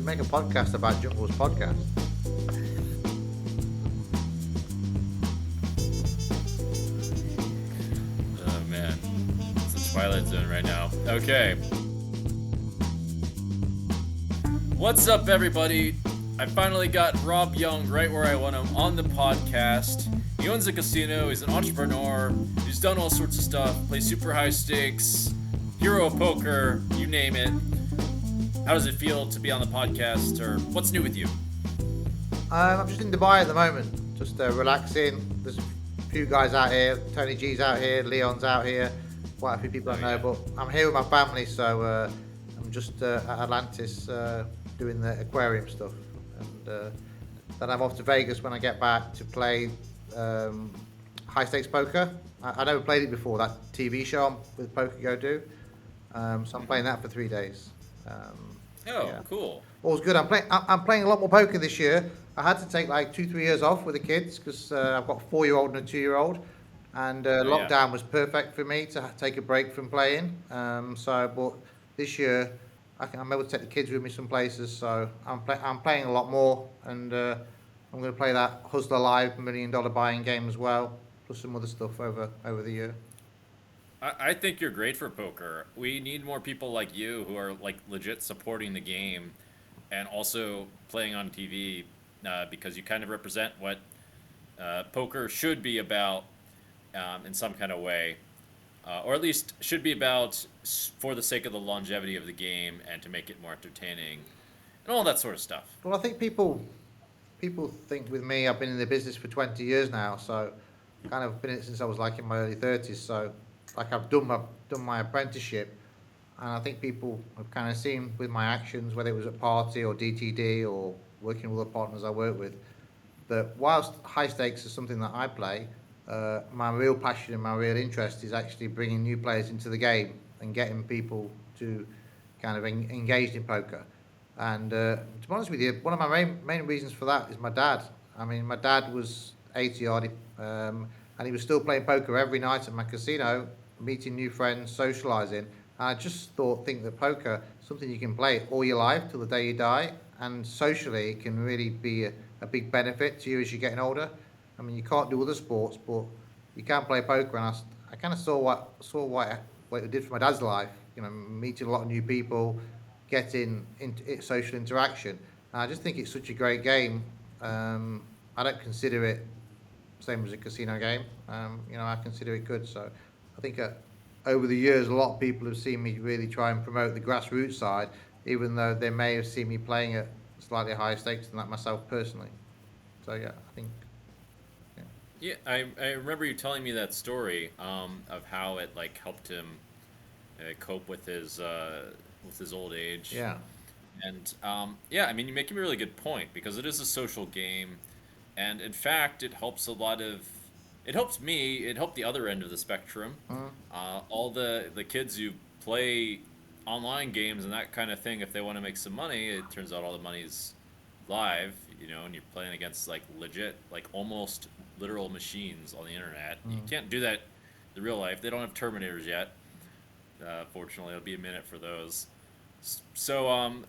make a podcast about Jungle's podcast. Oh man, it's a Twilight Zone right now. Okay. What's up, everybody? I finally got Rob Yong right where I want him on the podcast. He owns a casino, he's an entrepreneur, he's done all sorts of stuff, plays super high stakes, hero of poker, you name it. How does it feel to be on the podcast, or what's new with you? I'm just in Dubai at the moment, just relaxing. There's a few guys out here, Tony G's out here, Leon's out here, quite a few people I know, but I'm here with my family, so I'm just at Atlantis doing the aquarium stuff. And then I'm off to Vegas when I get back to play high stakes poker. I never played it before, that TV show with Poker Go Do. So I'm playing that for 3 days. Cool. All's good. I'm playing a lot more poker this year. I had to take like 2-3 years off with the kids because I've got a 4-year-old and a 2-year-old, and lockdown was perfect for me to take a break from playing. But this year I'm able to take the kids with me some places, so I'm playing a lot more, and I'm going to play that Hustler Live $1 million buy-in game as well, plus some other stuff over the year. I think you're great for poker. We need more people like you who are like legit supporting the game and also playing on TV because you kind of represent what poker should be about in some kind of way, or at least should be about for the sake of the longevity of the game and to make it more entertaining and all that sort of stuff. Well, I think people think with me, I've been in the business for 20 years now, so kind of been in it since I was like in my early 30s, so like I've done my apprenticeship, and I think people have kind of seen with my actions, whether it was at Party or DTD or working with the partners I work with, that whilst high stakes is something that I play, my real passion and my real interest is actually bringing new players into the game and getting people to kind of engaged in poker. And to be honest with you, one of my main reasons for that is my dad. I mean, my dad was 80 odd, and he was still playing poker every night at my casino, meeting new friends, socialising. And I just think that poker is something you can play all your life till the day you die, and socially it can really be a big benefit to you as you're getting older. I mean, you can't do other sports, but you can play poker, and I kind of saw what it did for my dad's life. You know, meeting a lot of new people, getting into social interaction. And I just think it's such a great game. I don't consider it same as a casino game. I consider it good. So I think over the years, a lot of people have seen me really try and promote the grassroots side, even though they may have seen me playing at slightly higher stakes than that myself personally. So yeah, I think. Yeah, I remember you telling me that story of how it like helped him cope with his old age. Yeah. And I mean, you're making a really good point because it is a social game, and in fact, it helps it helps me. It helped the other end of the spectrum. All the kids who play online games and that kind of thing, if they want to make some money, it turns out all the money's live, and you're playing against like legit, like almost literal machines on the internet. You can't do that in real life. They don't have Terminators yet. Fortunately, it'll be a minute for those. So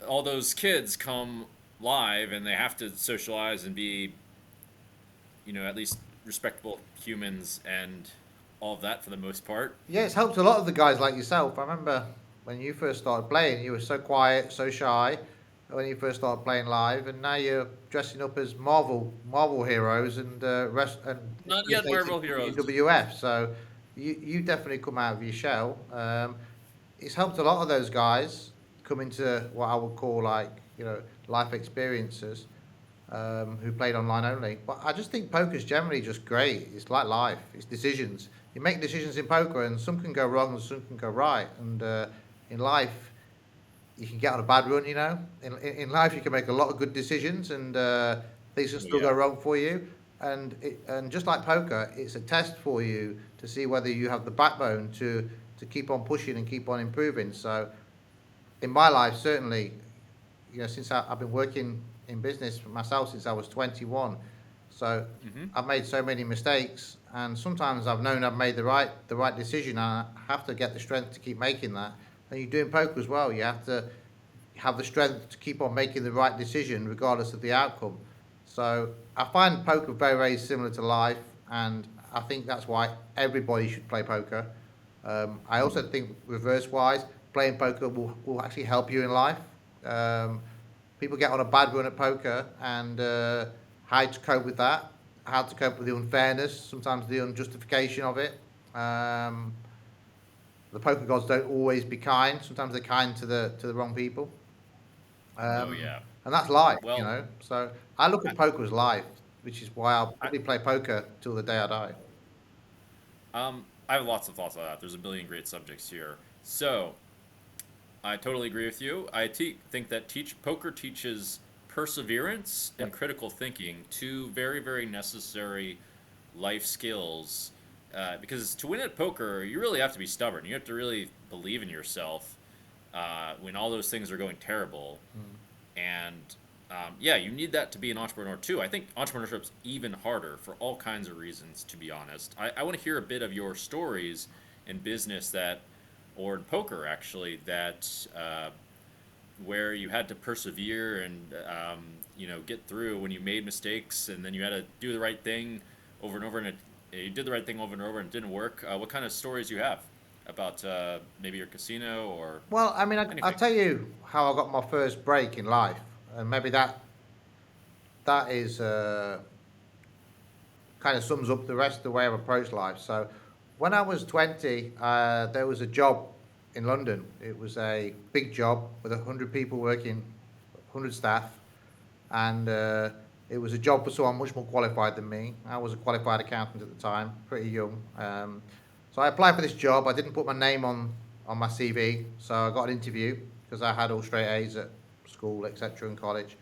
all those kids come live and they have to socialize and be, at least respectable humans and all of that for the most part. Yeah, it's helped a lot of the guys like yourself. I remember when you first started playing, you were so quiet, so shy when you first started playing live, and now you're dressing up as Marvel heroes and Not yet Marvel heroes. WWF. So you definitely come out of your shell. It's helped a lot of those guys come into what I would call life experiences, who played online only. But I just think poker's generally just great. It's like life. It's decisions. You make decisions in poker, and some can go wrong and some can go right. And in life, you can get on a bad run. In life, you can make a lot of good decisions, and things can still go wrong for you. And just like poker, it's a test for you to see whether you have the backbone to keep on pushing and keep on improving. So in my life, certainly, since I've been working in business for myself since I was 21, so I've made so many mistakes, and sometimes I've known I've made the right decision, and I have to get the strength to keep making that. And you do in poker as well. You have have the strength to keep on making the right decision regardless of the outcome. So I find poker very, very similar to life, and I think that's why everybody should play poker. I also think reverse wise, playing poker will actually help you in life. Um, People get on a bad run at poker, and how to cope with that, how to cope with the unfairness, sometimes the unjustification of it. Um, the poker gods don't always be kind. Sometimes they're kind to the wrong people, Oh um, yeah. and that's life, you Well, know. So I look I, at poker as life, which is why I'll I probably play poker till the day I die. I have lots of thoughts on that. There's a billion great subjects here. So I totally agree with you. Think that teach poker teaches perseverance and Yep. critical thinking, two very, very necessary life skills. Because to win at poker, you really have to be stubborn. You have to really believe in yourself when all those things are going terrible. And yeah, you need that to be an entrepreneur too. I think entrepreneurship's even harder for all kinds of reasons, to be honest. I want to hear a bit of your stories in business that, or in poker actually, that where you had to persevere and get through when you made mistakes, and then you had to do the right thing over and over, and you did the right thing over and over, and it didn't work. What kind of stories you have about maybe your casino or Well, I mean, I'll anything? tell you how I got my first break in life, and maybe that is kind of sums up the rest of the way I've approached life. So, when I was 20, there was a job in London. It was a big job with 100 people working, 100 staff, and it was a job for someone much more qualified than me. I was a qualified accountant at the time, pretty young. So I applied for this job. I didn't put my name on my CV, so I got an interview because I had all straight A's at school, etc., and college.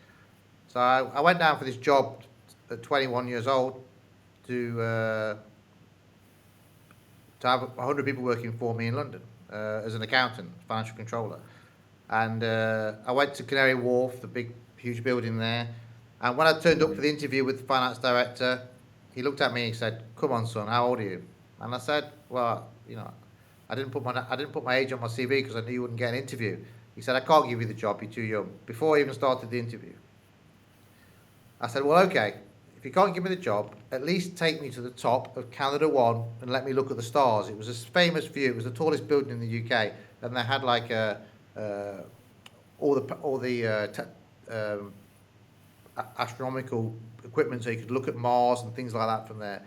So I went down for this job at 21 years old to uh, to have 100 people working for me in London as an accountant, financial controller. And I went to Canary Wharf, the big, huge building there. And when I turned up for the interview with the finance director, he looked at me and he said, "Come on, son, how old are you?" And I said, "Well, I didn't put my age on my CV because I knew you wouldn't get an interview." He said, "I can't give you the job. You're too young." Before I even started the interview, I said, "Well, okay. If you can't give me the job, at least take me to the top of Canada One and let me look at the stars." It was a famous view. It was the tallest building in the UK, and they had like uh, all the um, astronomical equipment so you could look at Mars and things like that from there.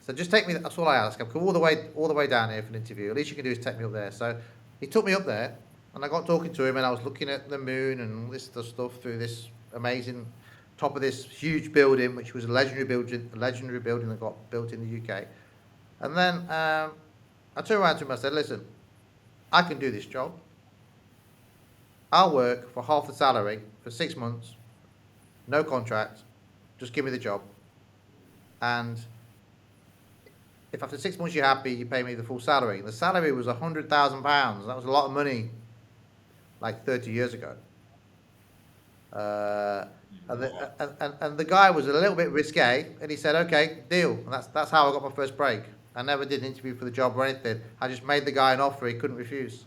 So just take me. That's all I ask. I've come all the way down here for an interview. At least you can do is take me up there. So he took me up there, and I got talking to him, and I was looking at the moon and all this stuff through this amazing top of this huge building, which was a legendary building that got built in the UK. And then I turned around to him. I said, "Listen, I can do this job. I'll work for half the salary for 6 months, no contract. Just give me the job. And if after 6 months you're happy, you pay me the full salary." The salary was £100,000. That was a lot of money, like 30 years ago. Uh, Wow. and the guy was a little bit risque, and he said, "Okay, deal." And that's how I got my first break. I never did an interview for the job or anything. I just made the guy an offer he couldn't refuse.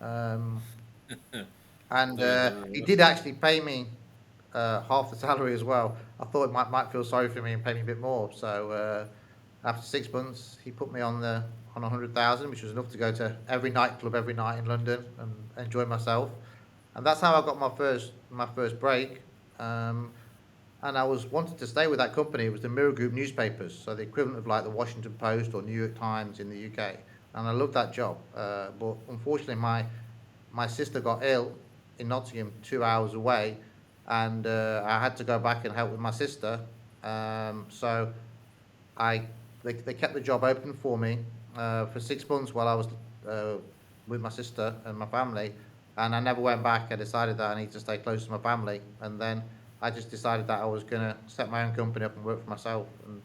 Um, and he The did actually pay me half the salary as well. I thought he might feel sorry for me and pay me a bit more. So after 6 months, he put me on 100,000, which was enough to go to every nightclub every night in London and enjoy myself. And that's how I got my first break. Um, and I was wanted to stay with that company. It was the Mirror Group newspapers, so the equivalent of like the Washington Post or New York Times in the UK. And I loved that job, but unfortunately, my sister got ill in Nottingham, 2 hours away, and I had to go back and help with my sister. So I they kept the job open for me for 6 months while I was uh, with my sister and my family, and I never went back. I decided that I need to stay close to my family, and then I just decided that I was gonna set my own company up and work for myself, and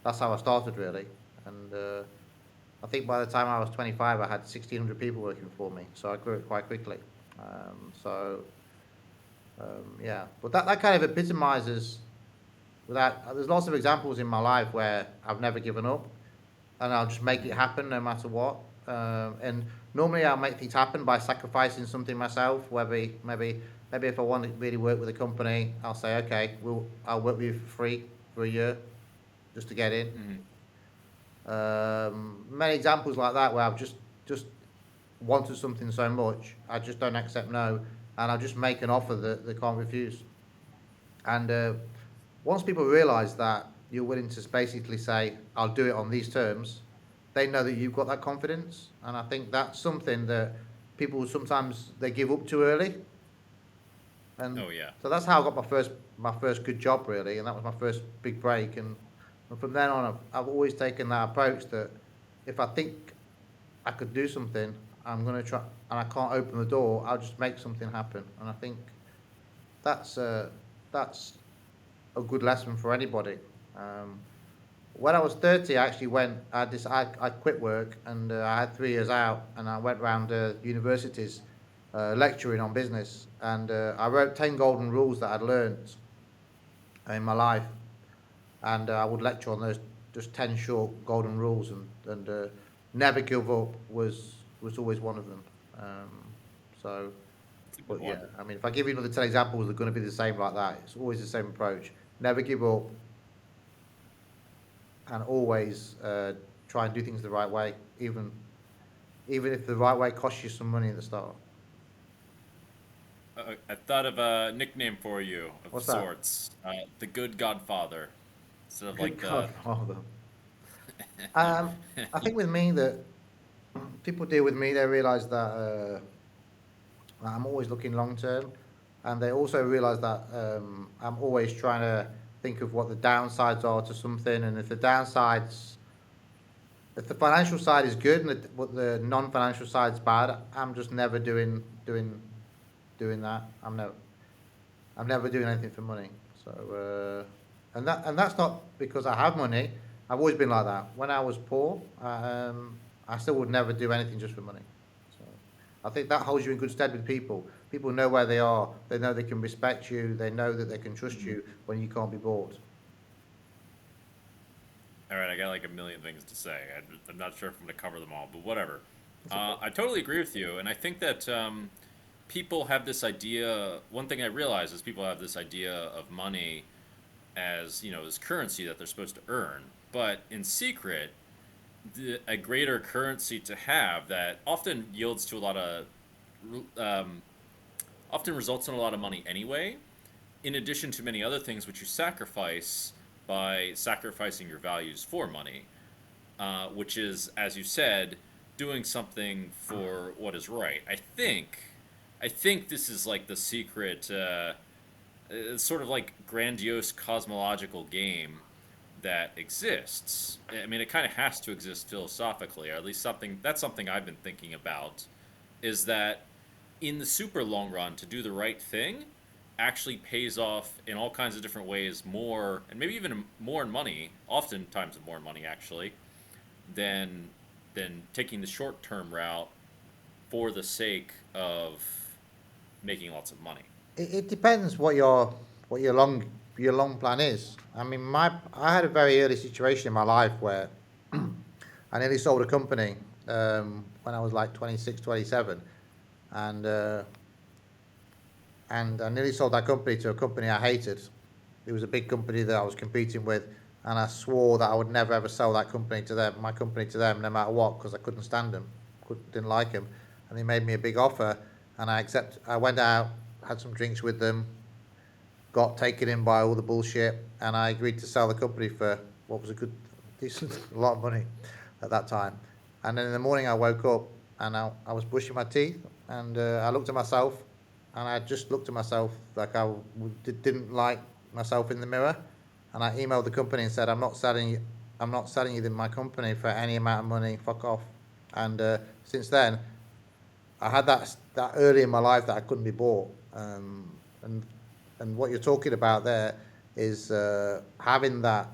that's how I started really. And I think by the time I was 25, I had 1,600 people working for me, so I grew it quite quickly. So yeah, but that kind of epitomizes without. There's lots of examples in my life where I've never given up, and I'll just make it happen no matter what. And normally I'll make things happen by sacrificing something myself. Whether maybe if I want to really work with a company, I'll say okay, I'll work with you for free for a year just to get in. Mhm. Many examples like that where I've just wanted something so much, I just don't accept no, and I just make an offer that they can't refuse. And once people realise that you're willing to basically say, "I'll do it on these terms," they know that you've got that confidence, and I think that's something that people sometimes they give up too early, and Oh yeah. so that's how I got my first good job really, and that was my first big break, and from then on I've always taken that approach that if I think I could do something, I'm gonna try, and I can't open the door, I'll just make something happen, and I think that's uh, that's a good lesson for anybody. Um, when I was 30, I actually went. I quit work and I had 3 years out, and I went around universities lecturing on business, and I wrote 10 golden rules that I'd learnt in my life, and I would lecture on those just 10 short golden rules, and never give up was always one of them. So, It's a good but yeah, one. I mean, if I give you another 10 examples, they're going to be the same like that. It's always the same approach. Never give up, and always try and do things the right way, even if the right way costs you some money at the start. I thought of a nickname for you of What's that? sorts. The Good Godfather, instead of Good like the. God, Father. I think with me that people deal with me, they realise that I'm always looking long term, and they also realise that I'm always trying to think of what the downsides are to something, and if the financial side is good and but the non-financial side's bad, I'm just never doing that. I'm never doing anything for money. So and that's not because I have money. I've always been like that. When I was poor, I still would never do anything just for money. So I think that holds you in good stead with people. People know where they are. They know they can respect you. They know that they can trust Mhm. you when you can't be bought. All right, I got like a million things to say. I'm not sure if I'm going to cover them all, but whatever. That's okay. I totally agree with you, and I think that people have this idea. One thing I realize is people have this idea of money as this currency that they're supposed to earn, but in secret, a greater currency to have that often yields to a lot of, um, often results in a lot of money anyway. In addition to many other things which you sacrifice by sacrificing your values for money, which is, as you said, doing something for what is right. I think this is like the secret, sort of like grandiose cosmological game that exists. I mean, it kind of has to exist philosophically, or at least something I've been thinking about, is that in the super long run, to do the right thing actually pays off in all kinds of different ways more, and maybe even more in money, oftentimes more in money actually, than taking the short term route for the sake of making lots of money. It depends what your long plan is. I mean, I had a very early situation in my life where I nearly sold a company when I was like 26, 27, and and I nearly sold that company to a company I hated. It was a big company that I was competing with, and I swore that I would never ever sell that company to them, my company to them, no matter what, because I couldn't stand them, didn't like them, and they made me a big offer, and I accept. I went out, had some drinks with them, got taken in by all the bullshit, and I agreed to sell the company for what was a good, decent, a lot of money at that time. And then in the morning, I woke up and I was brushing my teeth, and I looked at myself, and I just looked at myself like didn't like myself in the mirror, and I emailed the company and said, I'm not selling you my company for any amount of money. Fuck off. And since then, I had that early in my life that I couldn't be bought. And what you're talking about there is having that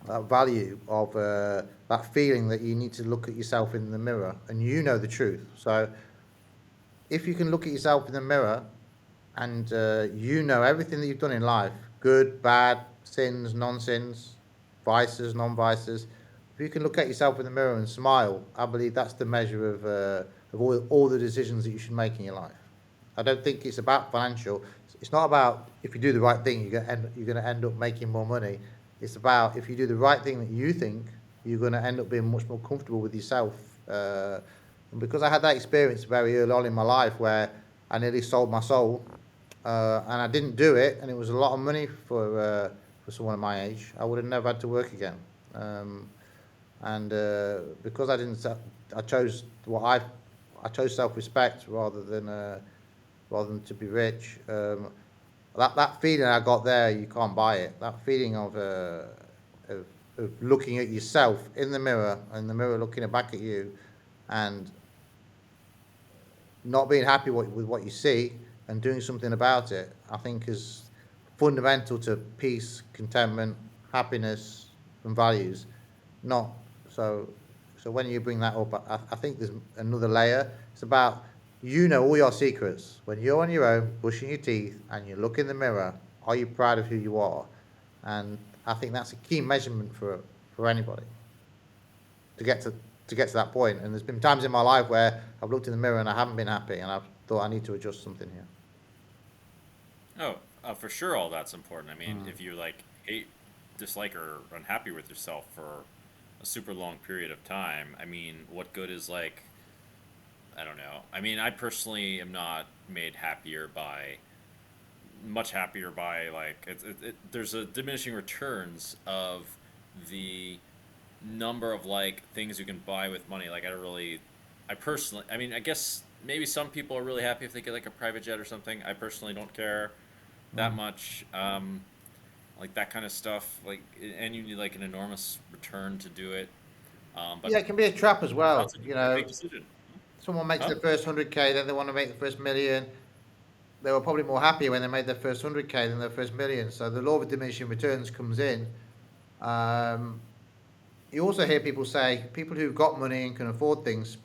value of that feeling that you need to look at yourself in the mirror and you know the truth. So if you can look at yourself in the mirror and you know everything that you've done in life, good, bad, sins, non-sins, vices, non-vices, if you can look at yourself in the mirror and smile, I believe that's the measure of all the decisions that you should make in your life. I don't think it's about financial. It's not about if you do the right thing, you're going to end up making more money. It's about if you do the right thing that you think, you're going to end up being much more comfortable with yourself. And because I had that experience very early on in my life where I nearly sold my soul, and I didn't do it, and it was a lot of money for someone of my age. I would have never had to work again. Um, and because I didn't, I chose I chose self-respect rather than to be rich. That feeling I got there, you can't buy it. That feeling of, of looking at yourself in the mirror, and the mirror looking back at you, and not being happy with what you see and doing something about it, I think is fundamental to peace, contentment, happiness, and values. Not so. So when you bring that up, I think there's another layer. It's about all your secrets. When you're on your own, brushing your teeth, and you look in the mirror, are you proud of who you are? And I think that's a key measurement for anybody to get to that point. And there's been times in my life where I've looked in the mirror and I haven't been happy, and I've thought I need to adjust something here. Oh, for sure, all that's important. I mean, Mm. if you like hate, dislike, or unhappy with yourself for a super long period of time, I mean, what good is like, I don't know. I mean, I personally am not made much happier by like, there's a diminishing returns of the number of like things you can buy with money. Like, I personally, I mean, I guess maybe some people are really happy if they get like a private jet or something. I personally don't care that Mm. much. Like that kind of stuff. Like, and you need like an enormous return to do it. But Yeah, it can be a trap as it well. sounds like you made a big decision. Someone makes Huh? their first 100K, then they want to make the first million. They were probably more happy when they made their first 100K than their first million. So the law of diminishing returns comes in. Um, you also hear people who've got money and can afford things,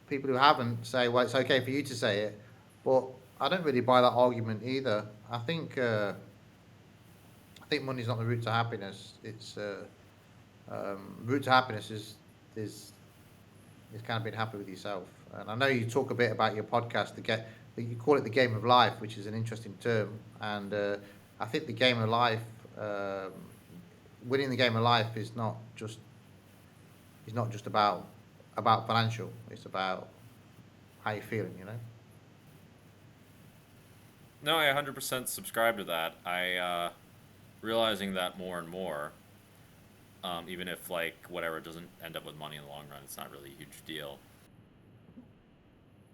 people who haven't say, well, it's okay for you to say it. But I don't really buy that argument either. I think money's not the route to happiness. It's route to happiness is is kind of being happy with yourself. And I know you talk a bit about your podcast, you call it the game of life, which is an interesting term. And I think the game of life, um, winning the game of life, is not just about financial. It's about how you're feeling. You know. No, I 100% subscribe to that. Realizing that more and more, even if like whatever doesn't end up with money in the long run, it's not really a huge deal.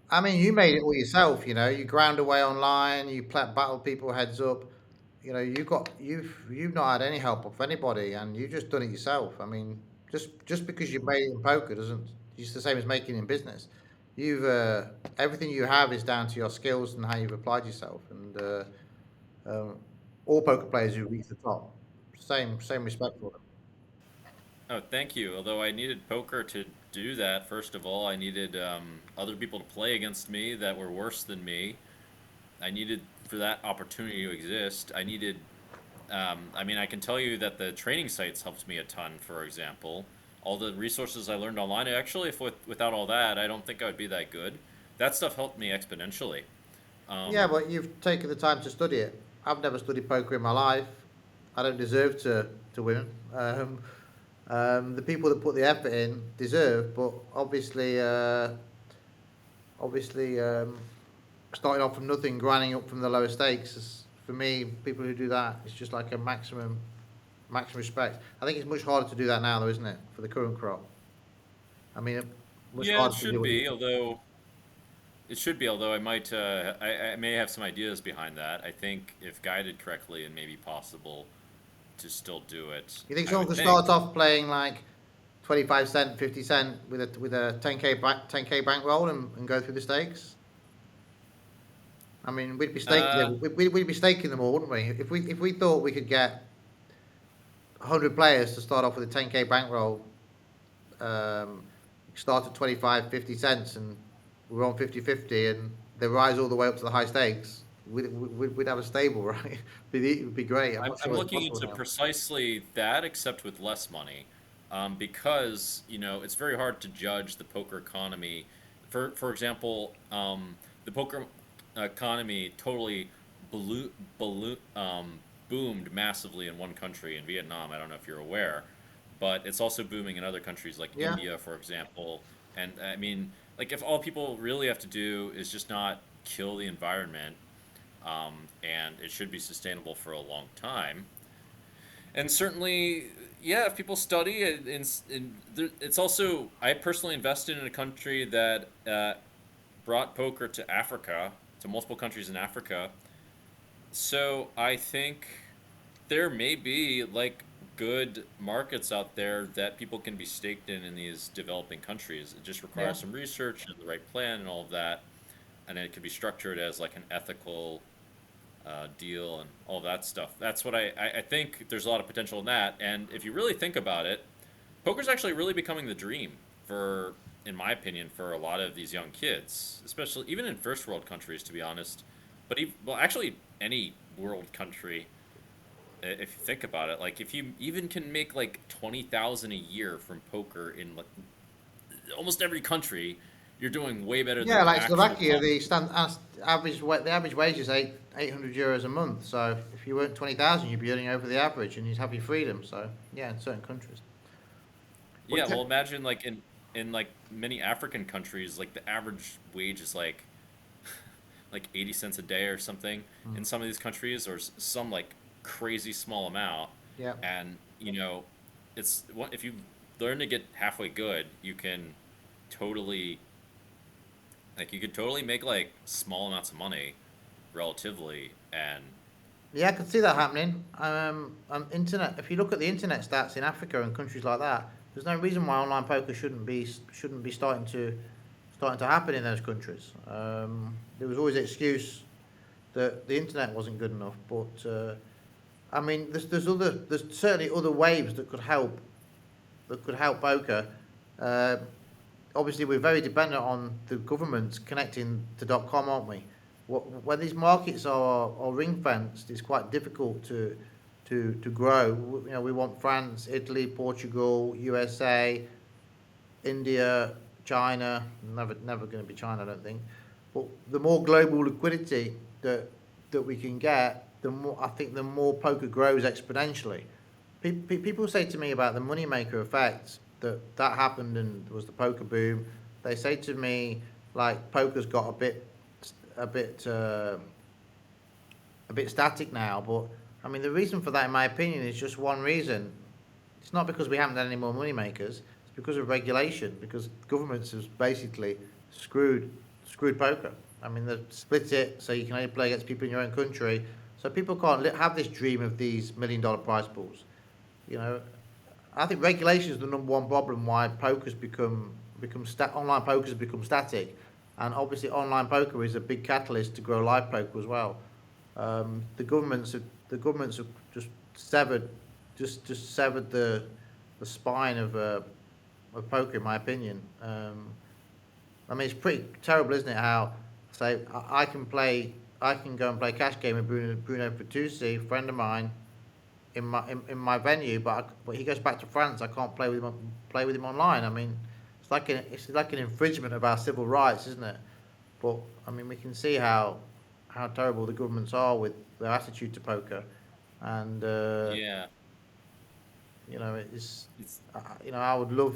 I mean, you made it all yourself. You know, you ground away online. You battle people heads up. You know, you've not had any help of anybody, and you just done it yourself. I mean, just because you made it in poker doesn't. It's the same as making it in business. You've everything you have is down to your skills and how you've applied yourself. And um, all poker players who reach the top, same respect for them. Oh, thank you. Although I needed poker to do that, first of all, I needed other people to play against me that were worse than me. I needed for that opportunity to exist. I mean, I can tell you that the training sites helped me a ton, for example. All the resources I learned online, actually, if without all that, I don't think I would be that good. That stuff helped me exponentially. Yeah, Um, but you've taken the time to study it. I've never studied poker in my life. I don't deserve to win. The people that put the effort in deserve, but obviously, starting off from nothing, grinding up from the lower stakes. For me, people who do that, it's just like a maximum respect. I think it's much harder to do that now, though, isn't it, for the current crop? I mean, much yeah, harder to do what you. it should be. Although I may have some ideas behind that. I think if guided correctly, it may be possible to still do it. You think I someone would could start think. off playing like 25 cent, 50 cent with a 10K bankroll and go through the stakes? I mean, Uh, we'd be staking them all, wouldn't we? If we thought we could get 100 players to start off with a 10K bankroll, um, start at 25, 50 cents, and we're on 50-50, and they rise all the way up to the high stakes, we'd have a stable, right? It'd be great. I'm not I'm sure it's looking possible into now. precisely that, except with less money. because it's very hard to judge the poker economy. For example, the poker economy totally balloon, balloon, boomed massively in one country, in Vietnam. I don't know if you're aware, but it's also booming in other countries like Yeah. India, for example. And I mean, like if all people really have to do is just not kill the environment, and it should be sustainable for a long time. And certainly, yeah, if people study it, it's also I personally invested in a country that brought poker to Africa, to multiple countries in Africa. So I think there may be like good markets out there that people can be staked in these developing countries. It just Yeah. requires some research and the right plan and all of that, and it can be structured as like an ethical deal and all that stuff. That's what I think there's a lot of potential in that. And if you really think about it, poker's actually really becoming the dream for, in my opinion, for a lot of these young kids, especially even in first world countries, to be honest. But well, actually, any world country, if you think about it, like if you even can make like 20,000 a year from poker in like almost every country, you're doing way better than Yeah, the like actual Slovakia, top. the average wage is 800 euros a month. So if you earn 20,000, you'd be earning over the average, and you'd have your freedom. So yeah, in certain countries. Yeah, well, imagine like in like many African countries, like the average wage is like 80 cents a day or something in some of these countries, or some like crazy small amount. Yeah. And if you learn to get halfway good, totally you could totally make like small amounts of money relatively. And Yeah, I could see that happening. Internet. If you look at the internet stats in Africa and countries like that, there's no reason why online poker shouldn't be starting to happen in those countries. There was always an excuse that the internet wasn't good enough, but I mean, there's certainly other waves that could help poker. Uh, Obviously, we're very dependent on the government connecting to .com, aren't we? When these markets are ring fenced, it's quite difficult to grow. We want France, Italy, Portugal, USA, India, China. Never going to be China, I don't think. But the more global liquidity that we can get, the more I think the more poker grows exponentially. People say to me about the moneymaker effect that happened and was the poker boom. They say to me like poker's got a bit a bit static now, but I mean the reason for that, in my opinion, is just one reason. It's not because we haven't had any more moneymakers. It's because of regulation. Because governments have basically screwed screwed poker. I mean they've split it so you can only play against people in your own country. So people can't have this dream of these $1 million prize pools. You know, I think regulation is the number one problem why online poker has become static, and obviously online poker is a big catalyst to grow live poker as well. The governments have just severed severed the spine of poker, in my opinion. I mean, it's pretty terrible, isn't it? How say I can go and play cash game with Bruno Pertusi, a friend of mine, in my venue, but he goes back to France. I can't play with him online. I mean, it's like an infringement of our civil rights, isn't it? But I mean, we can see how terrible the governments are with their attitude to poker, and yeah, it's it's I would love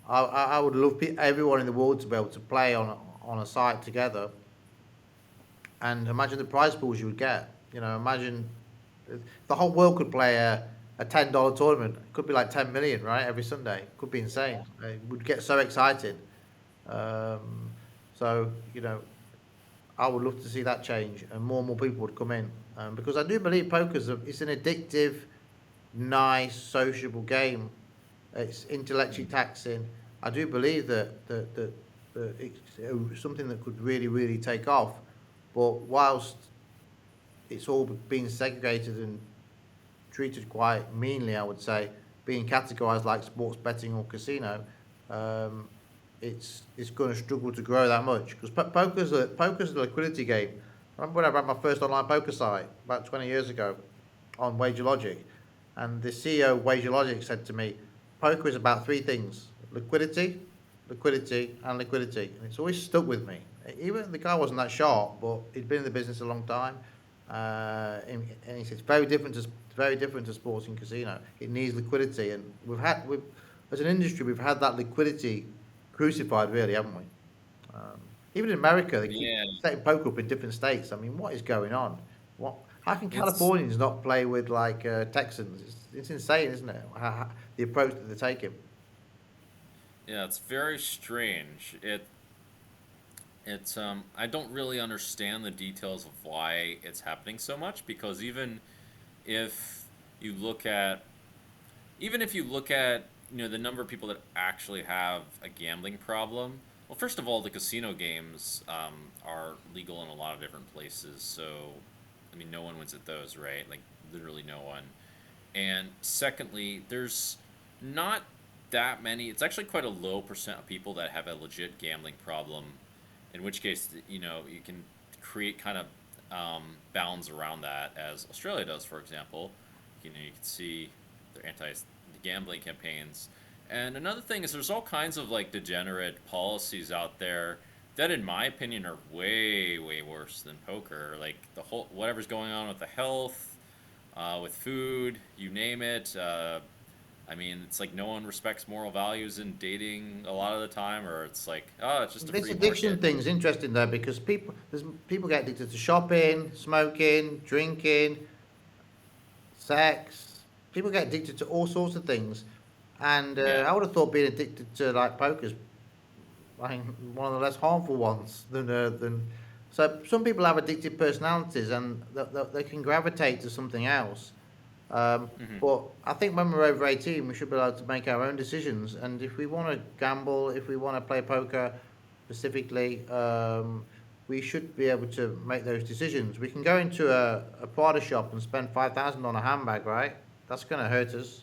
I would love everyone in the world to be able to play on a site together, and imagine the prize pools you would get. Imagine if the whole world could play a $10 tournament. It could be like 10 million, right? Every Sunday. It could be insane. It would get so exciting. Um, so, I would love to see that change and more people would come in. Because I do believe it's an addictive, nice, sociable game. It's intellectually taxing. I do believe that it's something that could really, really take off. But whilst it's all being segregated and treated quite meanly, I would say, being categorised like sports betting or casino, um, it's going to struggle to grow that much because poker's a liquidity game. I remember when I ran my first online poker site about 20 years ago on Wager Logic, and the CEO of Wager Logic said to me, poker is about three things: liquidity, liquidity, and liquidity. And it's always stuck with me. Even the guy wasn't that sharp, but he'd been in the business a long time. And he said it's very different to sports and casino. It needs liquidity, and we've as an industry we've had that liquidity crucified, really, haven't we? Um, Even in America, they keep Yeah, setting poker up in different states. I mean, what is going on? What? How can it's Californians not play with like Texans? It's insane, isn't it? The approach that they're taking. yeah, it's very strange. It's I don't really understand the details of why it's happening so much because if you look at even if you look at the number of people that actually have a gambling problem, well, first of all, the casino games are legal in a lot of different places, so I mean, no one wins at those, right? Like literally no one. And secondly, there's not that many. It's actually quite a low percent of people that have a legit gambling problem. In which case, you can create kind of bounds around that, as Australia does, for example. You can see their anti-gambling campaigns. And another thing is, there's all kinds of like degenerate policies out there that, in my opinion, are way, way worse than poker. Like the whole whatever's going on with the health, with food, you name it. I mean, it's like no one respects moral values in dating a lot of the time, or it's like, oh, it's just a This free addiction market. thing is interesting though because people get addicted to shopping, smoking, drinking, sex. People get addicted to all sorts of things, and Yeah, I would have thought being addicted to like poker's I think one of the less harmful ones than. So some people have addictive personalities and they can gravitate to something else. hmm But I think when we're over 18, we should be allowed to make our own decisions. And if we want to gamble, if we want to play poker specifically, we should be able to make those decisions. We can go into a Prada shop and spend 5,000 on a handbag, right? That's going to hurt us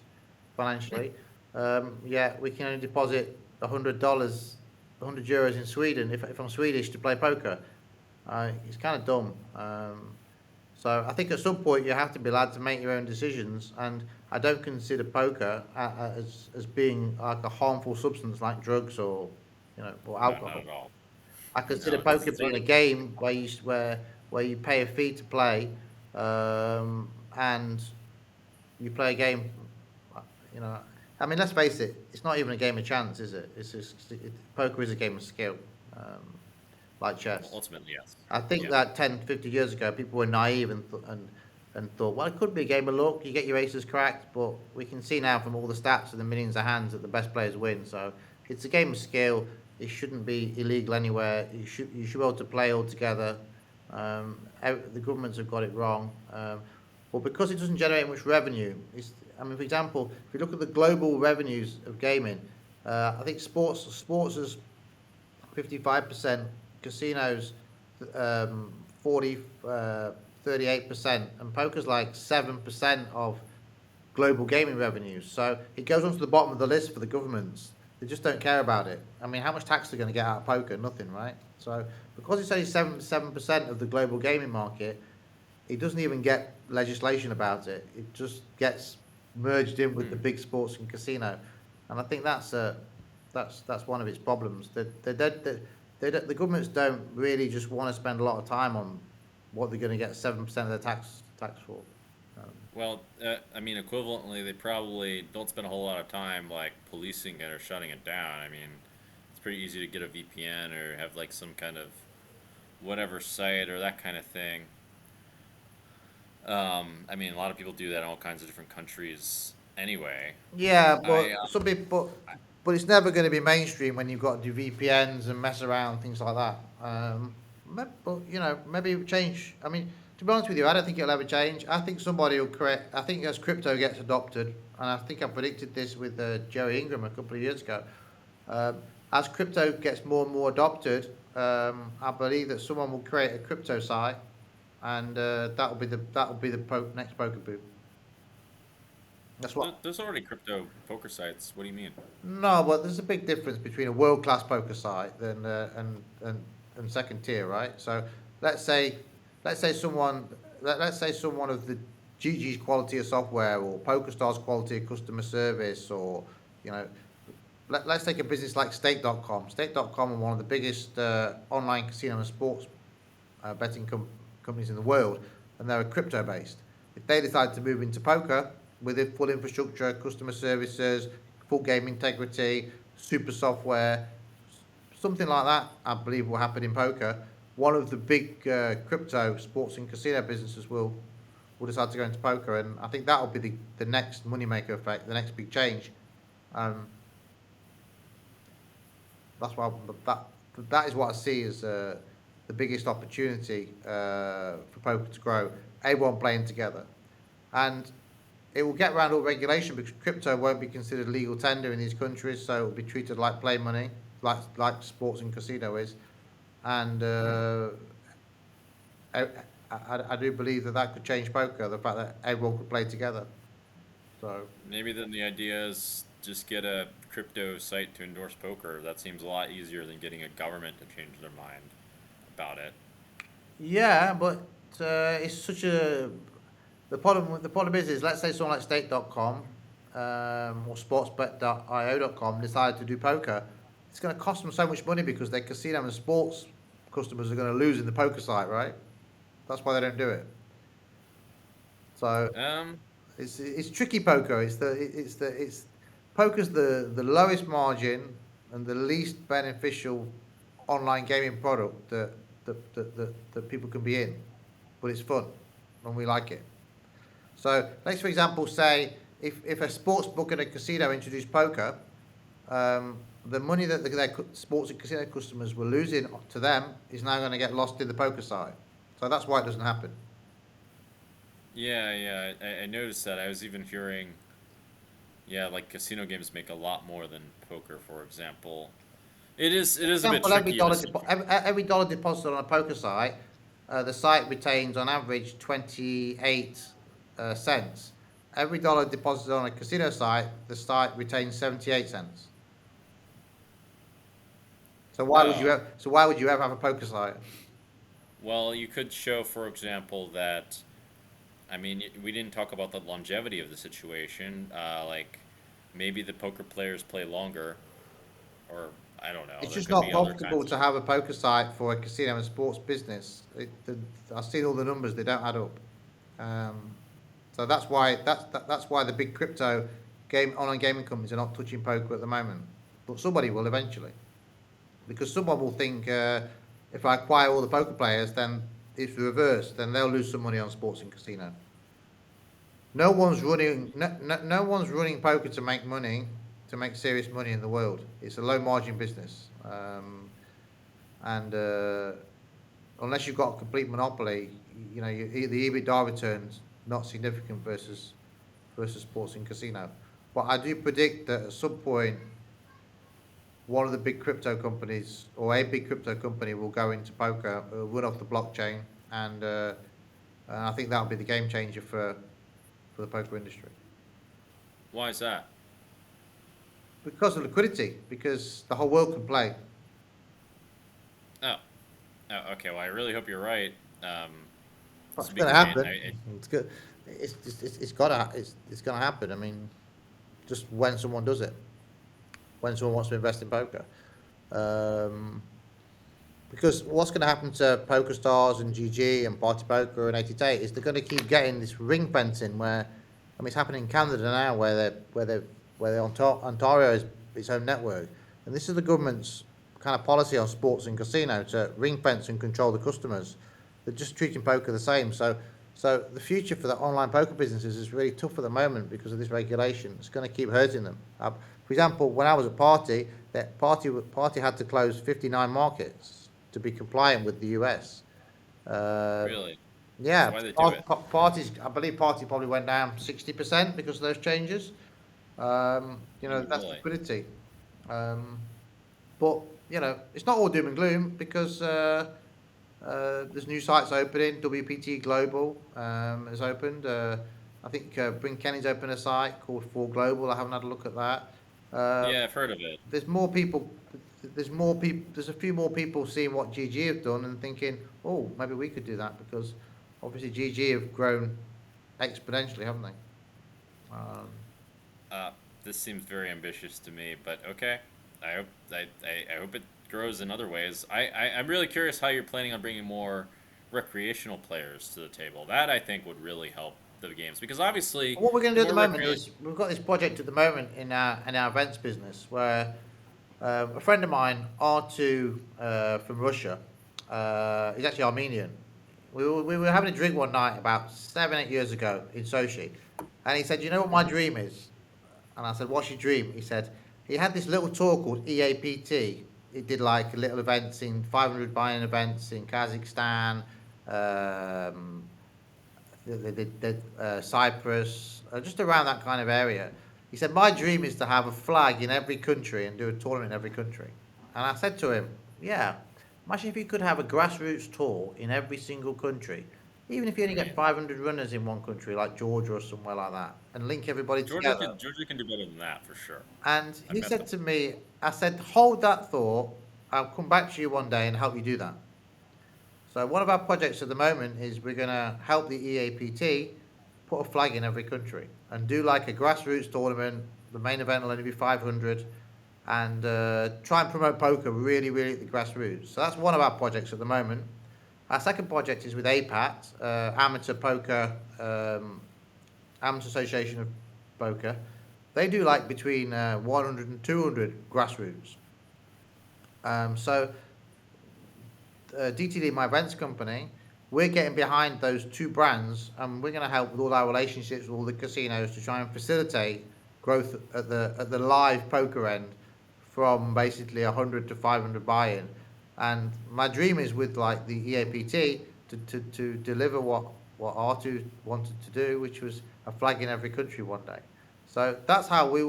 financially. Yeah, we can only deposit $100, €100 in Sweden if I'm Swedish to play poker. It's kind of dumb. So I think at some point you have to be allowed to make your own decisions, and I don't consider poker as being like a harmful substance like drugs or no, not alcohol. at all. I consider No, because poker it's being a already game where you pay a fee to play, and you play a game. You know, I mean, let's face it, it's not even a game of chance, is it? Poker is a game of skill, like chess. ultimately yes. I think Yeah. that 10, 50 years ago, people were naive and thought, well, it could be a game of luck. You get your aces cracked, but we can see now from all the stats and the millions of hands that the best players win. So it's a game of skill. It shouldn't be illegal anywhere. You should be able to play all together. The governments have got it wrong. But because it doesn't generate much revenue, I mean, for example, if you look at the global revenues of gaming, I think sports is 55%, casinos 40, 38%, and poker's like 7% of global gaming revenues. So it goes onto the bottom of the list for the governments. They just don't care about it. I mean, how much tax are they going to get out of poker? Nothing, right? So because it's only 7% of the global gaming market, it doesn't even get legislation about it. It just gets merged in with the Hmm. big sports and casino, and I think that's one of its problems. The governments don't really just want to spend a lot of time on what they're going to get 7% of the tax for. Um, Well, I mean, equivalently, they probably don't spend a whole lot of time like policing it or shutting it down. I mean, it's pretty easy to get a VPN or have like some kind of whatever site or that kind of thing. I mean, a lot of people do that in all kinds of different countries anyway. yeah, I but some people, but it's never going to be mainstream when you've got to do VPNs and mess around things like that. But maybe it change. I mean, to be honest with you, I don't think it'll ever change. I think somebody will create. I think as crypto gets adopted, and I think I predicted this with Jerry Ingram a couple of years ago. Um, as crypto gets more and more adopted, I believe that someone will create a crypto site, and that'll be the next poker boom. That's what. there's already crypto poker sites. What do you mean? No, but there's a big difference between a world class poker site and second tier, right? So let's say let's say someone let's say someone of the GG's quality of software or PokerStars quality of customer service or You know, let's take a business like Stake.com. Stake.com are one of the biggest online casino and sports betting companies in the world, and they're crypto based. If they decide to move into poker with it, full infrastructure, customer services, full game integrity, super software, something like that, I believe will happen in poker. One of the big crypto sports and casino businesses will decide to go into poker, and I think that will be the next moneymaker effect, the next big change. Um, that's why that is what I see as the biggest opportunity for poker to grow. Everyone playing together, and it will get around all regulation because crypto won't be considered legal tender in these countries, so it will be treated like play money, like sports and casino is, and I, I do believe that could change poker. The fact that everyone could play together. So Maybe then the idea is just get a crypto site to endorse poker. That seems a lot easier than getting a government to change their mind about it. yeah, but it's such a the problem is let's say someone like Stake.com or sportsbet.io.com decide to do poker, it's going to cost them so much money because their casino and sports customers are going to lose in the poker site, right? That's why they don't do it. So Um, it's tricky poker. It's poker's the lowest margin and the least beneficial online gaming product that people can be in, but it's fun and we like it. So let's, for example, say if a sports book and a casino introduced poker, the money that their sports and casino customers were losing to them is now going to get lost in the poker side. So that's why it doesn't happen. yeah, yeah, I noticed that. I was even hearing, yeah, like casino games make a lot more than poker, for example. It For is a bit example, tricky in a sense. every dollar deposited on a poker site, the site retains on average 28 cents. Every dollar deposited on a casino site, the site retains 78 cents. Oh, So why would you ever have a poker site? well, you could show, for example, that I mean, we didn't talk about the longevity of the situation. Like, maybe the poker players play longer, or I don't know. It's There just could not be other profitable kinds to of. have a poker site for a casino and sports business. I've seen all the numbers; they don't add up. Um, so that's why the big crypto game online gaming companies are not touching poker at the moment. But somebody will eventually, because someone will think if I acquire all the poker players, then it's the reverse. Then they'll lose some money on sports and casino. No one's running poker to make money, to make serious money in the world. It's a low margin business, and unless you've got a complete monopoly, the EBITDA returns not significant versus sports and casino. But I do predict that at some point, one of the big crypto companies or a big crypto company will go into poker, run off the blockchain, and I think that'll be the game changer for the poker industry. Why is that? Because of liquidity, because the whole world can play. Oh, oh, okay. Well, I really hope you're right. Um, Well, it's going to because I mean, happen. It's good. It's going to happen. I mean, just when someone does it, when someone wants to invest in poker, um, because what's going to happen to Poker Stars and GG and Party Poker and 88 is they're going to keep getting this ring fencing where, I mean, it's happening in Canada now where Ontario is its own network, and this is the government's kind of policy on sports and casino to ring fence and control the customers. They're just treating poker the same. So the future for the online poker businesses is really tough at the moment because of this regulation. It's going to keep hurting them. For example, when I was at Party, that Party had to close 59 markets to be compliant with the US. Uh, really, yeah, why they do it? parties. I believe Party probably went down 60% because of those changes. That's Really? liquidity. Um, but it's not all doom and gloom because there's new sites opening. WPT Global has opened. I think Bryn Kenny's opened a site called For Global. I haven't had a look at that. Uh, Yeah, I've heard of it. there's more people. There's more people. There's a few more people seeing what GG have done and thinking, oh, maybe we could do that because obviously GG have grown exponentially, haven't they? Um, Uh, this seems very ambitious to me, but okay. I hope it grows in other ways. I'm really curious how you're planning on bringing more recreational players to the table. That I think would really help the games because obviously What we're going to the do at the more moment recreational. is we've got this project at the moment in our events business where a friend of mine, R2 from Russia, he's actually Armenian. We were having a drink one night about 7, 8 years ago in Sochi, and he said, "You know what my dream is?" And I said, "What's your dream?" He said, he had this little tour called EAPT. It did like little events in 500 buying events in Kazakhstan, um, Cyprus, just around that kind of area. He said, "My dream is to have a flag in every country and do a tournament in every country." And I said to him, "Yeah, imagine if you could have a grassroots tour in every single country, even if you only get Right. 500 runners in one country, like Georgia or somewhere like that, and link everybody together." Georgia can do better than that for sure. And I he met said them. to me, I said, "Hold that thought. I'll come back to you one day and help you do that." So one of our projects at the moment is we're going to help the EAPT put a flag in every country and do like a grassroots tournament. The main event will only be 500, and try and promote poker really, really at the grassroots. So that's one of our projects at the moment. Our second project is with APAT, Amateur Poker, Amateur Association of Poker. They do like between 100 and 200 grassroots. So DTD, my events company, we're getting behind those two brands, and we're going to help with all our relationships with all the casinos to try and facilitate growth at the live poker end from basically 100 to 500 buy-in. And my dream is with like the EAPT to deliver what R2 wanted to do, which was a flag in every country one day. So that's how we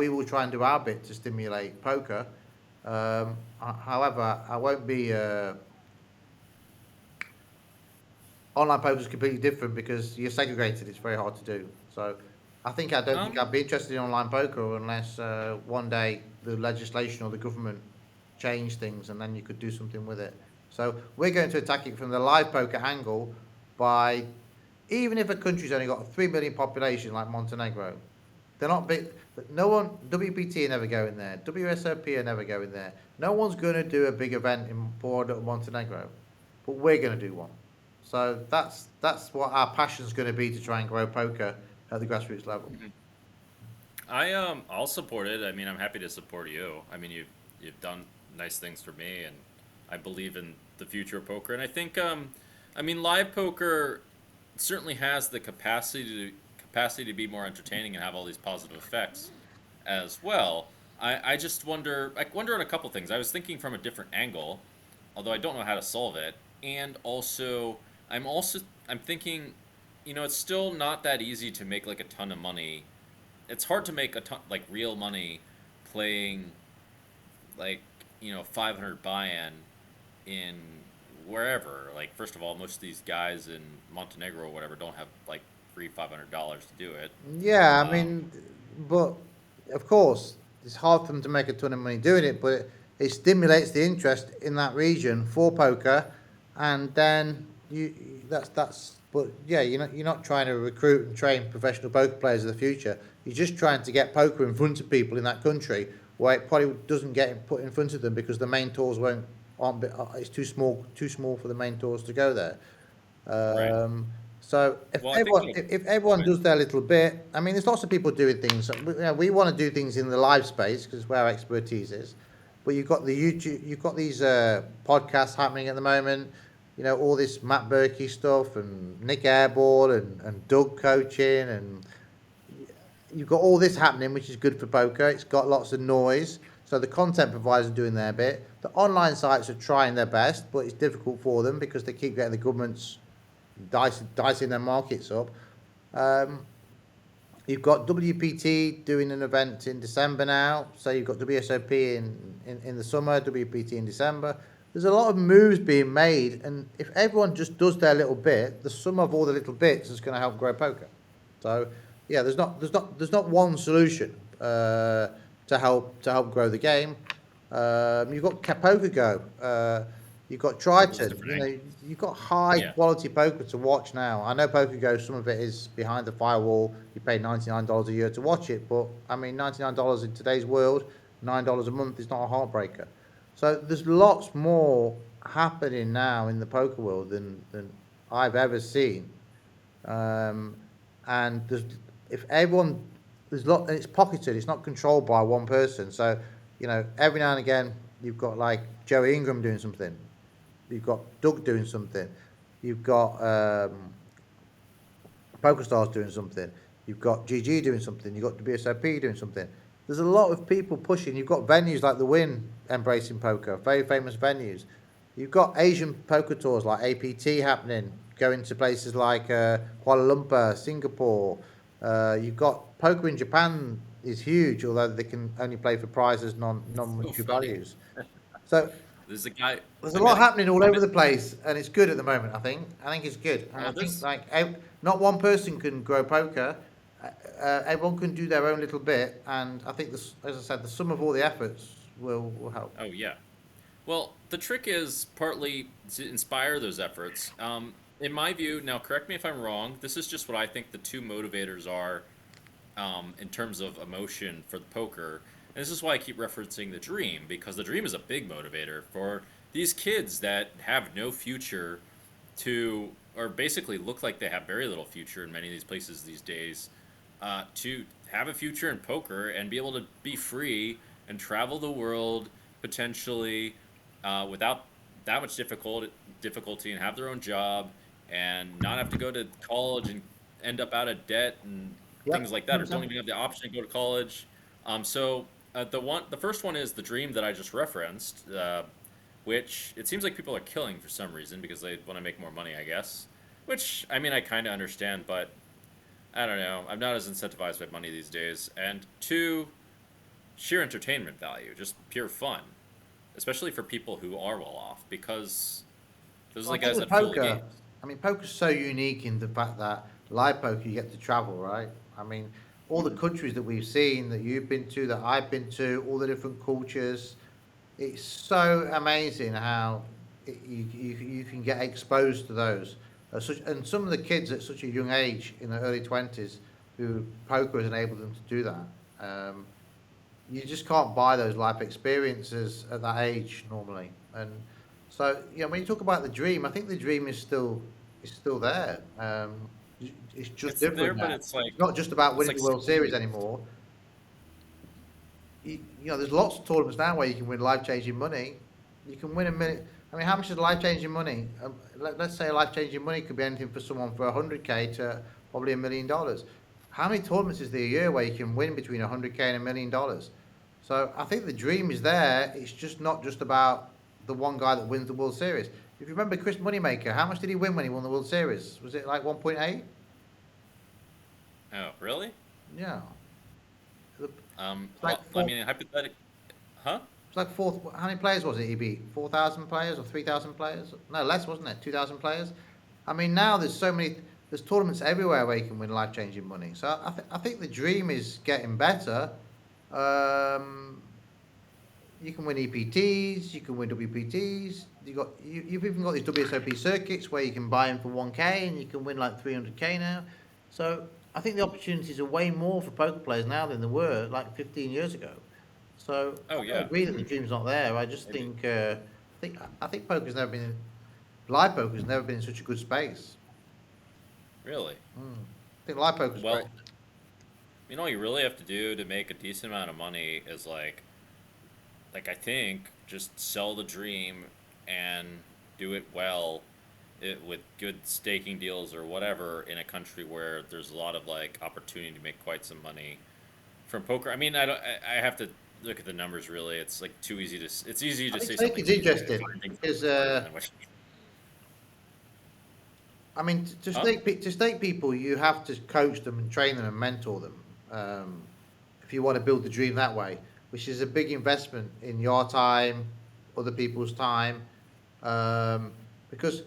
will try and do our bit to stimulate poker. However, I won't be. Online poker is completely different because you're segregated. It's very hard to do. So, I don't think Um, I'd be interested in online poker unless one day the legislation or the government change things and then you could do something with it. So we're going to attack it from the live poker angle by even if a country's only got a 3 million population like Montenegro, they're not big. No one, WPT are never going there. WSOP are never going there. No one's going to do a big event in Bordeaux, Montenegro, but we're going to do one. So that's what our passion's going to be to try and grow poker at the grassroots level. I'll support it. I mean, I'm happy to support you. I mean, you've done nice things for me, and I believe in the future of poker. And I think I mean, live poker certainly has the capacity to be more entertaining and have all these positive effects as well. I just wonder. I wonder on a couple things. I was thinking from a different angle, although I don't know how to solve it. And also I'm thinking, it's still not that easy to make like a ton of money. It's hard to make a ton like real money playing like 500 buy-in in wherever. Like first of all, most of these guys in Montenegro or whatever don't have like free $500 to do it. Yeah, I Um, mean, but of course, it's hard for them to make a ton of money doing it, but it stimulates the interest in that region for poker, and then that's. But yeah, you're not trying to recruit and train professional poker players of the future. You're just trying to get poker in front of people in that country where it probably doesn't get put in front of them because the main tours won't aren't. It's too small for the main tours to go there. right. Um, so Well, I think if everyone right. does their little bit, I mean, there's lots of people doing things. We want to do things in the live space because it's where our expertise is. But you've got the YouTube, you've got these podcasts happening at the moment. All this Matt Berkey stuff and Nick Airball and Doug coaching, and you've got all this happening, which is good for poker. It's got lots of noise. So the content providers are doing their bit. The online sites are trying their best, but it's difficult for them because they keep getting the government's dicing their markets up. Um, you've got WPT doing an event in December now, so you've got WSOP in the summer, WPT in December. There's a lot of moves being made, and if everyone just does their little bit, the sum of all the little bits is going to help grow poker. So yeah, there's not one solution to help grow the game. You've got Poker Go. You've got Those Triton. different angles. You've got high Yeah. quality poker to watch now. I know Poker Go, some of it is behind the firewall. You pay $99 a year to watch it, but I mean, $99 in today's world, $9 a month is not a heartbreaker. So there's lots more happening now in the poker world than I've ever seen. Um, and if everyone, and it's pocketed, it's not controlled by one person. So, every now and again, you've got like Joey Ingram doing something. You've got Doug doing something. You've got PokerStars doing something. You've got GG doing something. You've got WSOP doing something. There's a lot of people pushing. You've got venues like the Win embracing poker, very famous venues. You've got Asian poker tours like APT happening, going to places like Kuala Lumpur, Singapore. You've got poker in Japan is huge, although they can only play for prizes, So non-monetary funny. values. So There's a guy. there's a I lot met. happening all I over met. the place, and it's good at the moment. I think it's good, and I Oh, think there's. like not one person can grow poker. Everyone can do their own little bit, and I think this, as I said, the sum of all the efforts will help. Oh yeah. Well, the trick is partly to inspire those efforts. In my view, now correct me if I'm wrong. This is just what I think the two motivators are in terms of emotion for the poker. And this is why I keep referencing the dream, because the dream is a big motivator for these kids that have no future to, or basically look like they have very little future in many of these places these days, to have a future in poker and be able to be free and travel the world potentially without that much difficulty and have their own job and not have to go to college and end up out of debt and things Yep, like that, or don't 100%. even have the option to go to college. The first one is the dream that I just referenced, which it seems like people are killing for some reason because they want to make more money, I guess. Which I mean, I kind of understand, but I don't know. I'm not as incentivized by money these days. And two, sheer entertainment value, just pure fun, especially for people who are well off, because those are Well, I the think guys with that fuel the poker, games. I mean, poker's so unique in the fact that live poker you get to travel, right? I mean, all the countries that we've seen, that you've been to, that I've been to, all the different cultures. It's so amazing how you can get exposed to those. And some of the kids at such a young age, in the early 20s, who poker has enabled them to do that. Um, you just can't buy those life experiences at that age normally. And so, when you talk about the dream, I think the dream is still there. It's just It's there, different but now. it's like It's not just about it's winning like the World Series speed. anymore. There's lots of tournaments now where you can win life changing money. You can win a million. I mean, how much is life changing money? Let's say life changing money could be anything for someone for 100K to probably $1 million. How many tournaments is there a year where you can win between 100K and $1 million? So I think the dream is there. It's just not just about the one guy that wins the World Series. If you remember Chris Moneymaker, how much did he win when he won the World Series? Was it like 1.8? Oh, really? Yeah. It's like Well, I four. mean, hypothetic, huh? It's like fourth. How many players was it? He beat 4,000 players or 3,000 players? No, less, wasn't it? 2,000 players. I mean, now there's so many. There's tournaments everywhere where you can win life-changing money. So I think the dream is getting better. Um, you can win EPTs. You can win WPTs. You've even got these WSOP circuits where you can buy in for 1K and you can win like 300K now. So I think the opportunities are way more for poker players now than there were like 15 years ago. So Oh I don't yeah, agree that the dream's not there. I just maybe. think poker's never been live poker's never been in such a good space. Really? I think live poker's great. Well, all you really have to do to make a decent amount of money is like I think just sell the dream and do it well, with good staking deals or whatever in a country where there's a lot of like opportunity to make quite some money from poker. I mean, I don't. I have to look at the numbers. Really, it's like too easy to. It's easy I to think say staking's something's easy when you interesting find things because that are harder than what. I mean Huh? to stake people you have to coach them and train them and mentor them. Um, if you want to build the dream that way, which is a big investment in your time, other people's time, um, because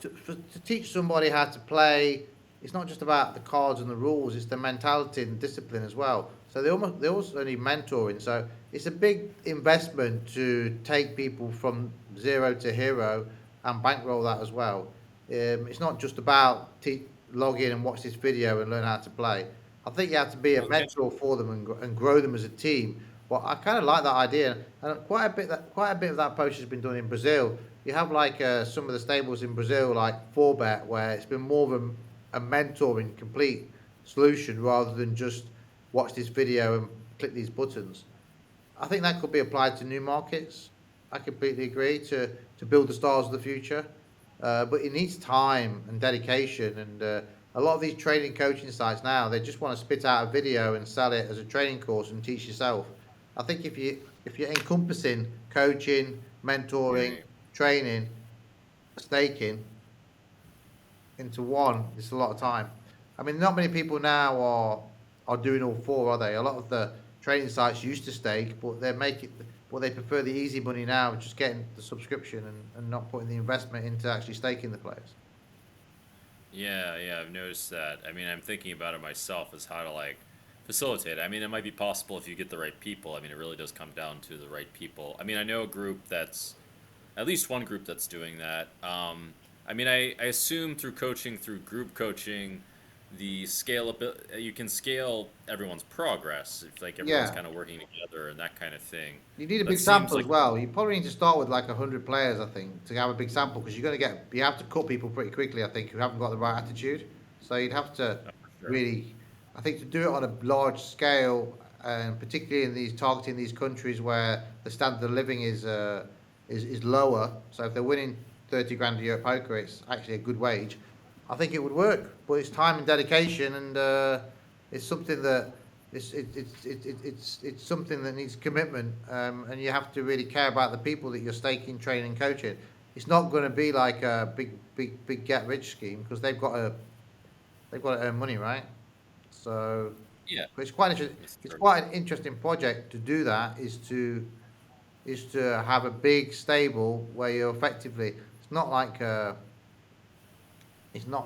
to teach somebody how to play, it's not just about the cards and the rules; it's the mentality and discipline as well. So they also need mentoring. So it's a big investment to take people from zero to hero and bankroll that as well. It's not just about log in and watch this video and learn how to play. I think you have to be a Well, can't mentor for them and grow them as a team. Well, I kind of like that idea, and quite a bit of that approach has been done in Brazil. You have like some of the stables in Brazil, like 4Bet, where it's been more of a mentoring complete solution rather than just watch this video and click these buttons. I think that could be applied to new markets. I completely agree to build the stars of the future, but it needs time and dedication. And a lot of these training coaching sites now, they just want to spit out a video and sell it as a training course and teach yourself. I think if you're encompassing coaching, mentoring, agree. training, staking into one, it's a lot of time. I mean, not many people now are doing all four, are they? A lot of the training sites used to stake, but they make it, but they prefer the easy money now, just getting the subscription and not putting the investment into actually staking the players. Yeah, yeah, I've noticed that. I mean, I'm thinking about it myself as how to like facilitate it. I mean, it might be possible if you get the right people. I mean, it really does come down to the right people. I mean, I know a group that's at least one group that's doing that. I mean, I assume through coaching, through group coaching, the scale up you can scale everyone's progress if like everyone's Yeah, kind of working together and that kind of thing. you need a That big seems sample as like well. You probably need to start with like 100 players, I think, to have a big sample because you have to cut people pretty quickly. I think who haven't got the right attitude. So you'd have to for sure. really, I think, to do it on a large scale, and particularly in these targeting these countries where the standard of living is lower. So if they're winning 30 grand a year at poker, it's actually a good wage. I think it would work, but it's time and dedication, and it's something that it's something that needs commitment, and you have to really care about the people that you're staking, training, coaching. It's not going to be like a big get rich scheme because they've got to earn money, right? So, Yeah, but it's quite that's it's true. quite an interesting project to do that. Is to have a big stable where you're effectively. It's not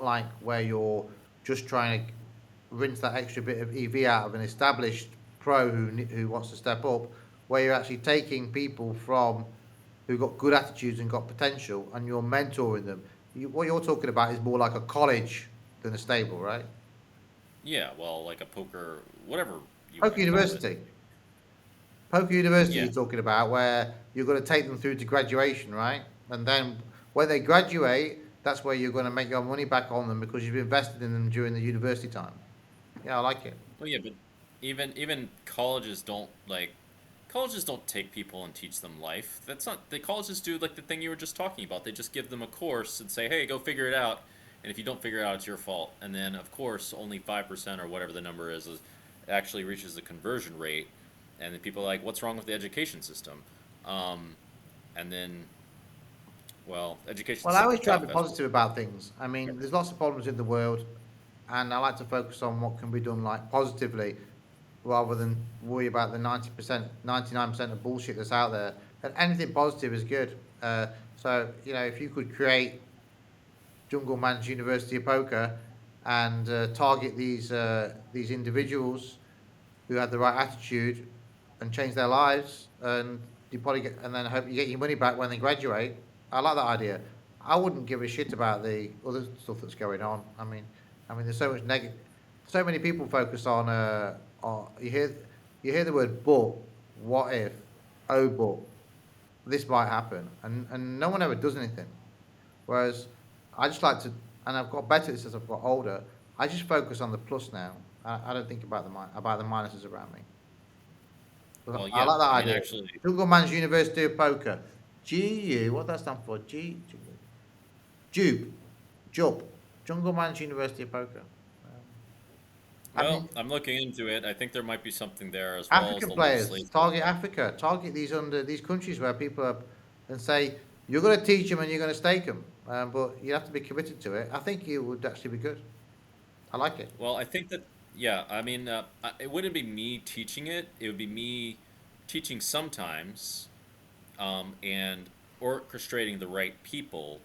like where you're just trying to rinse that extra bit of EV out of an established pro who wants to step up, where you're actually taking people from who got good attitudes and got potential, and you're mentoring them. What you're talking about is more like a college than a stable, right? Yeah, well, like a poker, whatever you want Poker to call it. University. Poker University, Yeah. you're talking about, where you're going to take them through to graduation, right? And then when they graduate, that's where you're going to make your money back on them because you've invested in them during the university time. Yeah, I like it. Well, yeah, but even colleges don't take people and teach them life. That's not the colleges do like the thing you were just talking about. They just give them a course and say, "Hey, go figure it out." And if you don't figure it out, it's your fault. And then, of course, only 5% or whatever the number is actually reaches the conversion rate. And then people are like, "What's wrong with the education system?" Um, and then, well, education Well, I system's always try to tough be as well. positive about things. I mean, there's lots of problems in the world, and I like to focus on what can be done like positively rather than worry about the 90%, 99% of bullshit that's out there. And anything positive is good. So, if you could create Jungleman's University of Poker and target these individuals who had the right attitude and change their lives, and you probably get, and then hope you get your money back when they graduate. I like that idea. I wouldn't give a shit about the other stuff that's going on. There's so much negative. So many people focus on you hear the word but, what if, oh but, this might happen, and no one ever does anything. Whereas I just like to, and I've got better at this as I've got older. I just focus on the plus now. I don't think about about the minuses around me. Well, I yeah. like that I mean, idea. actually, Jungleman's University of Poker. GU, what does that stand for? Jube. Jub. Jungleman's University of Poker. I well, mean, I'm looking into it. I think there might be something there as well as African the players, legislation. target Africa, target these countries where people are, and say you're going to teach them and you're going to stake them, but you have to be committed to it. I think it would actually be good. I like it. Well, I think that, yeah, I mean, it wouldn't be me teaching it. It would be me teaching sometimes, and orchestrating the right people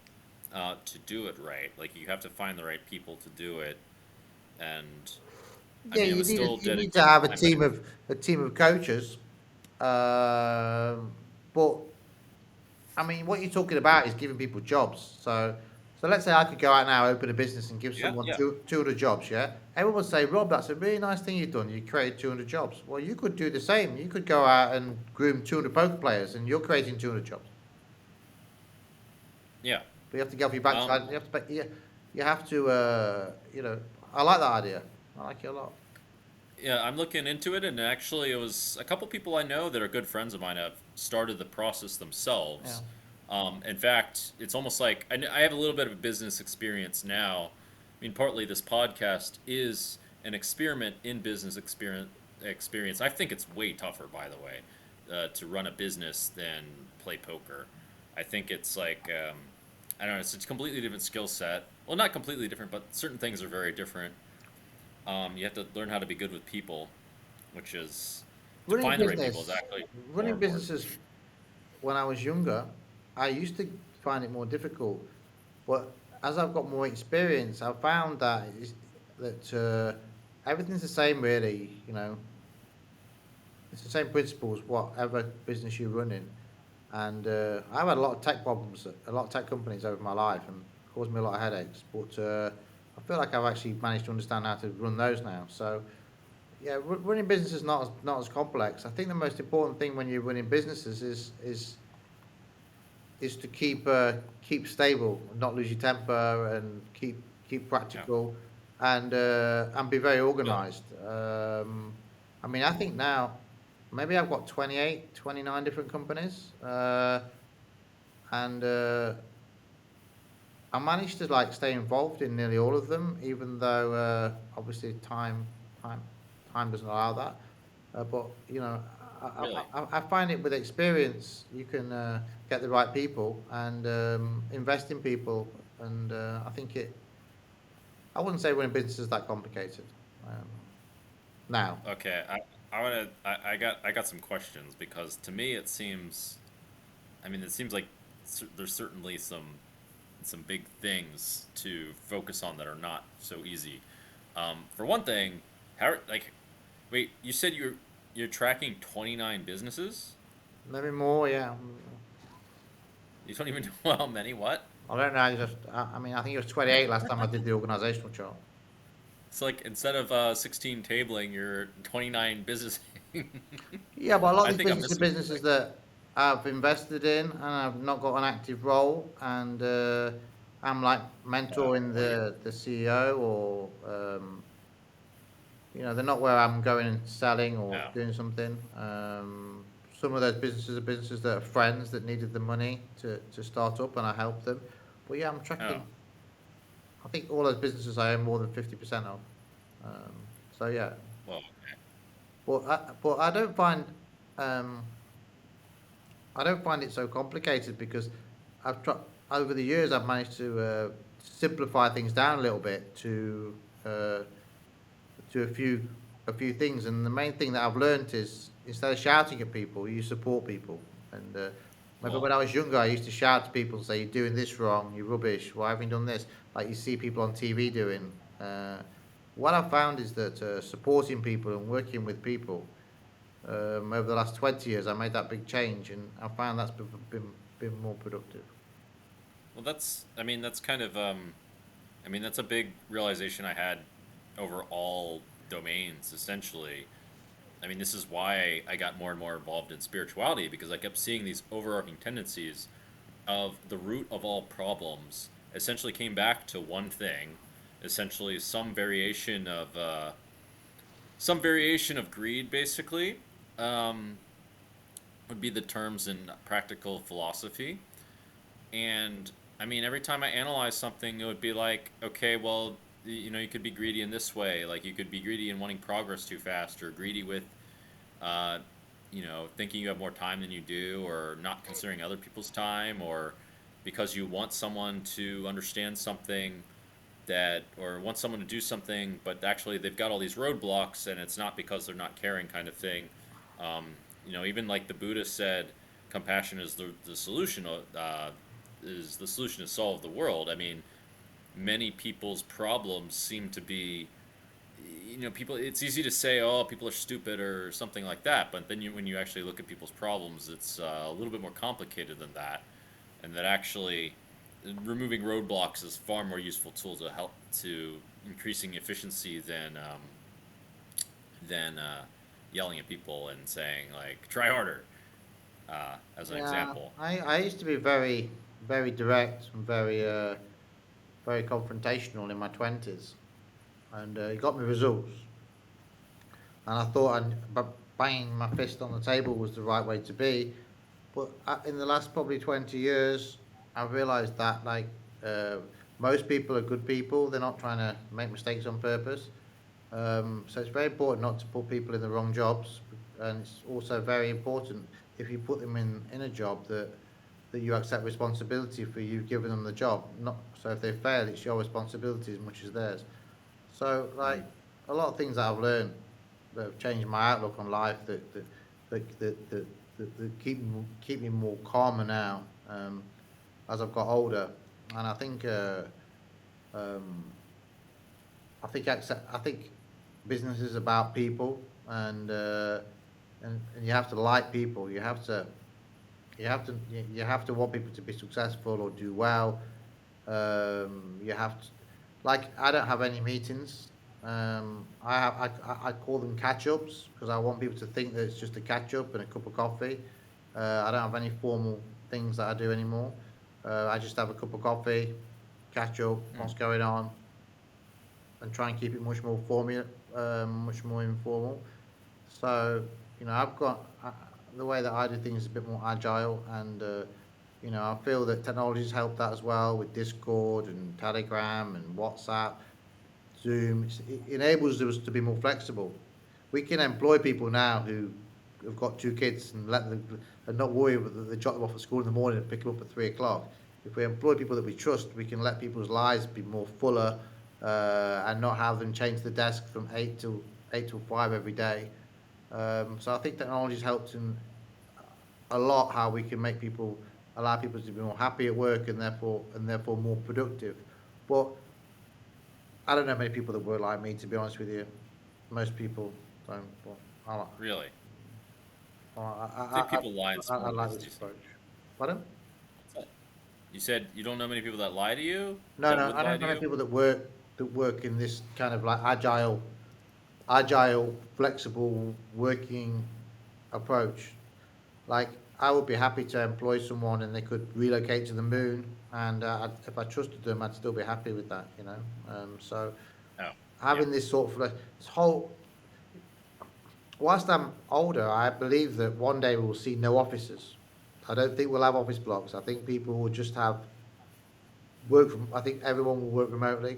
to do it right. Like you have to find the right people to do it, and I Yeah, mean, it would still you need to dedicate have time, but a team of coaches, But I mean, what you're talking about is giving people jobs. So let's say I could go out now, open a business, and give Yeah, someone yeah, 200 jobs. Yeah, everyone would say, Rob, that's a really nice thing you've done. You created 200 jobs. Well, you could do the same. You could go out and groom 200 poker players, and you're creating 200 jobs. yeah. But you have to get off your Um, backside. You have to. I like that idea. I like it a lot. yeah, I'm looking into it, and actually, it was a couple people I know that are good friends of mine have started the process Yeah. themselves. In fact, it's almost like I have a little bit of a business experience now. I mean, partly this podcast is an experiment in business experience. I think it's way tougher, by the way, to run a business than play poker. I think it's like I don't know, it's a completely different skill set. Well, not completely different, but certain things are very different. You have to learn how to be good with people, which is to Running a find the right people is business, actually more running important. businesses when I was younger, I used to find it more difficult. But as I've got more experience, I've found that everything's the same, really. It's the same principles, whatever business you're running. And I've had a lot of tech problems, a lot of tech companies over my life, and caused me a lot of headaches. But I feel like I've actually managed to understand how to run those now. So yeah, running business is not as complex. I think the most important thing when you're running businesses is to keep stable, not lose your temper, and keep Yeah. practical, and be very Well, organised. I mean, I think now maybe I've got 28, 29 different companies, and I managed to like stay involved in nearly all of them, even though obviously time time doesn't allow that. But really. I find it with experience you can get the right people and invest in people, and I think it. I wouldn't say running business is that complicated. Um, now, Okay, I got some questions because to me it seems, I mean, it seems like there's certainly some big things to focus on that are not so easy. For one thing, how like, wait, you said you're tracking 29 businesses? maybe more. Yeah, You don't even know how many. What? I don't know. I mean, I think it was 28 last time I did the organisational chart. It's like instead of 16 tabling, you're 29 business. Yeah, but a lot of I these think I'm businesses are missing businesses something. that I've invested in and I've not got an active role, and I'm like mentoring What do you? the CEO, or they're not where I'm going and selling or Yeah. doing something. Some of those businesses are businesses that are friends that needed the money to start up, and I helped them. But yeah, I'm Oh. tracking. I think all those businesses I own more than 50% of. So yeah, Well. but I don't find. Um, I don't find it so complicated because I've tried over the years. I've managed to simplify things down a little bit uh, to a few things, and the main thing that I've learned is instead of shouting at people, you support people. And maybe Well. when I was younger, I used to shout to people and say, "You're doing this wrong. You're rubbish. Why haven't you done this?" Like you see people on TV doing. What I've found is that supporting people and working with people over the last 20 years, I made that big change, and I found that's been more productive. Well, that's. I mean, that's kind of. I mean, that's a big realization I had over all domains, essentially. I mean, this is why I got more and more involved in spirituality because I kept seeing these overarching tendencies of the root of all problems essentially came back to one thing, essentially some variation of greed, basically, um, would be the terms in practical philosophy. And I mean, every time I analyze something, it would be like, okay, well, you could be greedy in this way. Like, you could be greedy in wanting progress too fast, or greedy with, uh, thinking you have more time than you do, or not considering other people's time, or because you want someone to understand something or want someone to do something, but actually they've got all these roadblocks, and it's not because they're not caring, kind of thing. Um, even like the Buddha said, compassion is the solution. Is the solution to solve the world. I mean, many people's problems seem to be people. It's easy to say, "Oh, people are stupid" or something like that. But then when you actually look at people's problems, it's a little bit more complicated than that, and that actually removing roadblocks is far more useful tool to help to increasing efficiency than yelling at people and saying like "try harder" as an Yeah, example. I used to be very direct and very confrontational in my 20s, and it got me results. And I thought banging my fist on the table was the right way to be. But in the last probably 20 years, I've realised that uh, most people are good people. They're not trying to make mistakes on purpose. So it's very important not to put people in the wrong jobs, and it's also very important if you put them in a job that you accept responsibility for you giving them the job. Not so if they fail, it's your responsibility as much as theirs. So Mm. like a lot of things that I've learned that have changed my outlook on life that keep me more calmer now as I've got older, and um, I think business is about people, and you have to like people. You have to want people to be successful or do well. You have to, like I don't have any meetings. I call them catch ups because I want people to think that it's just a catch up and a cup of coffee. I don't have any formal things that I do anymore. I just have a cup of coffee, catch up, Mm. what's going on, and try and keep it much more informal. So I've the way that I do things is a bit more agile, and I feel that technology's helped that as well with Discord and Telegram and WhatsApp, Zoom. It enables us to be more flexible. We can employ people now who have got two kids and let them and not worry that they drop them off at school in the morning and pick them up at 3 o'clock. If we employ people that we trust, we can let people's lives be more fuller and not have them change the desk from 8 till 5 every day. So I think technology's helped in a lot how we can make people allow people to be more happy at work and therefore more productive. But I don't know many people that work like me, to be honest with you. Most people don't. But I, Really, I, I think I, people lie in I small like ways. this Do you think? approach. Pardon? What's that? You said you don't know many people that lie to you, No, that no, would I lie don't to know many you. people that work in this kind of like agile, flexible working approach. Like I would be happy to employ someone and they could relocate to the moon, and if I trusted them, I'd still be happy with that. So Oh, yeah. having this sort of this whole whilst I'm older, I believe that one day we will see no offices. I don't think we'll have office blocks. I think people will just have work from. I think everyone will work remotely.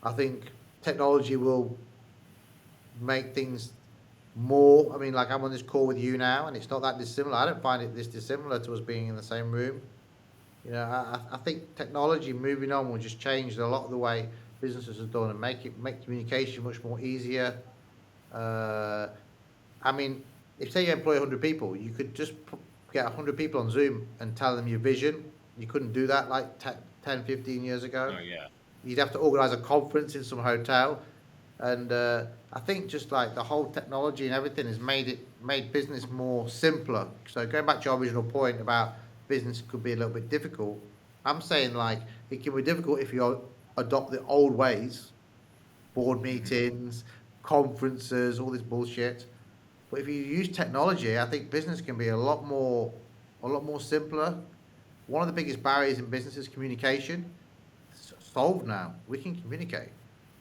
I think technology will make things more. I mean, like I'm on this call with you now, and it's not that dissimilar. I don't find it this dissimilar to us being in the same room. I think technology moving on will just change a lot of the way businesses are done and make communication much more easier. Uh, I mean, if say you employ 100 people, you could just get 100 people on Zoom and tell them your vision. You couldn't do that like 10, 15 years ago. Oh, yeah. You'd have to organise a conference in some hotel. And I think just like the whole technology and everything has made business more simpler. So going back to your original point about business could be a little bit difficult, I'm saying like it can be difficult if you adopt the old ways, board Hmm. meetings, conferences, all this bullshit. But if you use technology, I think business can be a lot more simpler. One of the biggest barriers in business is communication. It's solved now. We can communicate.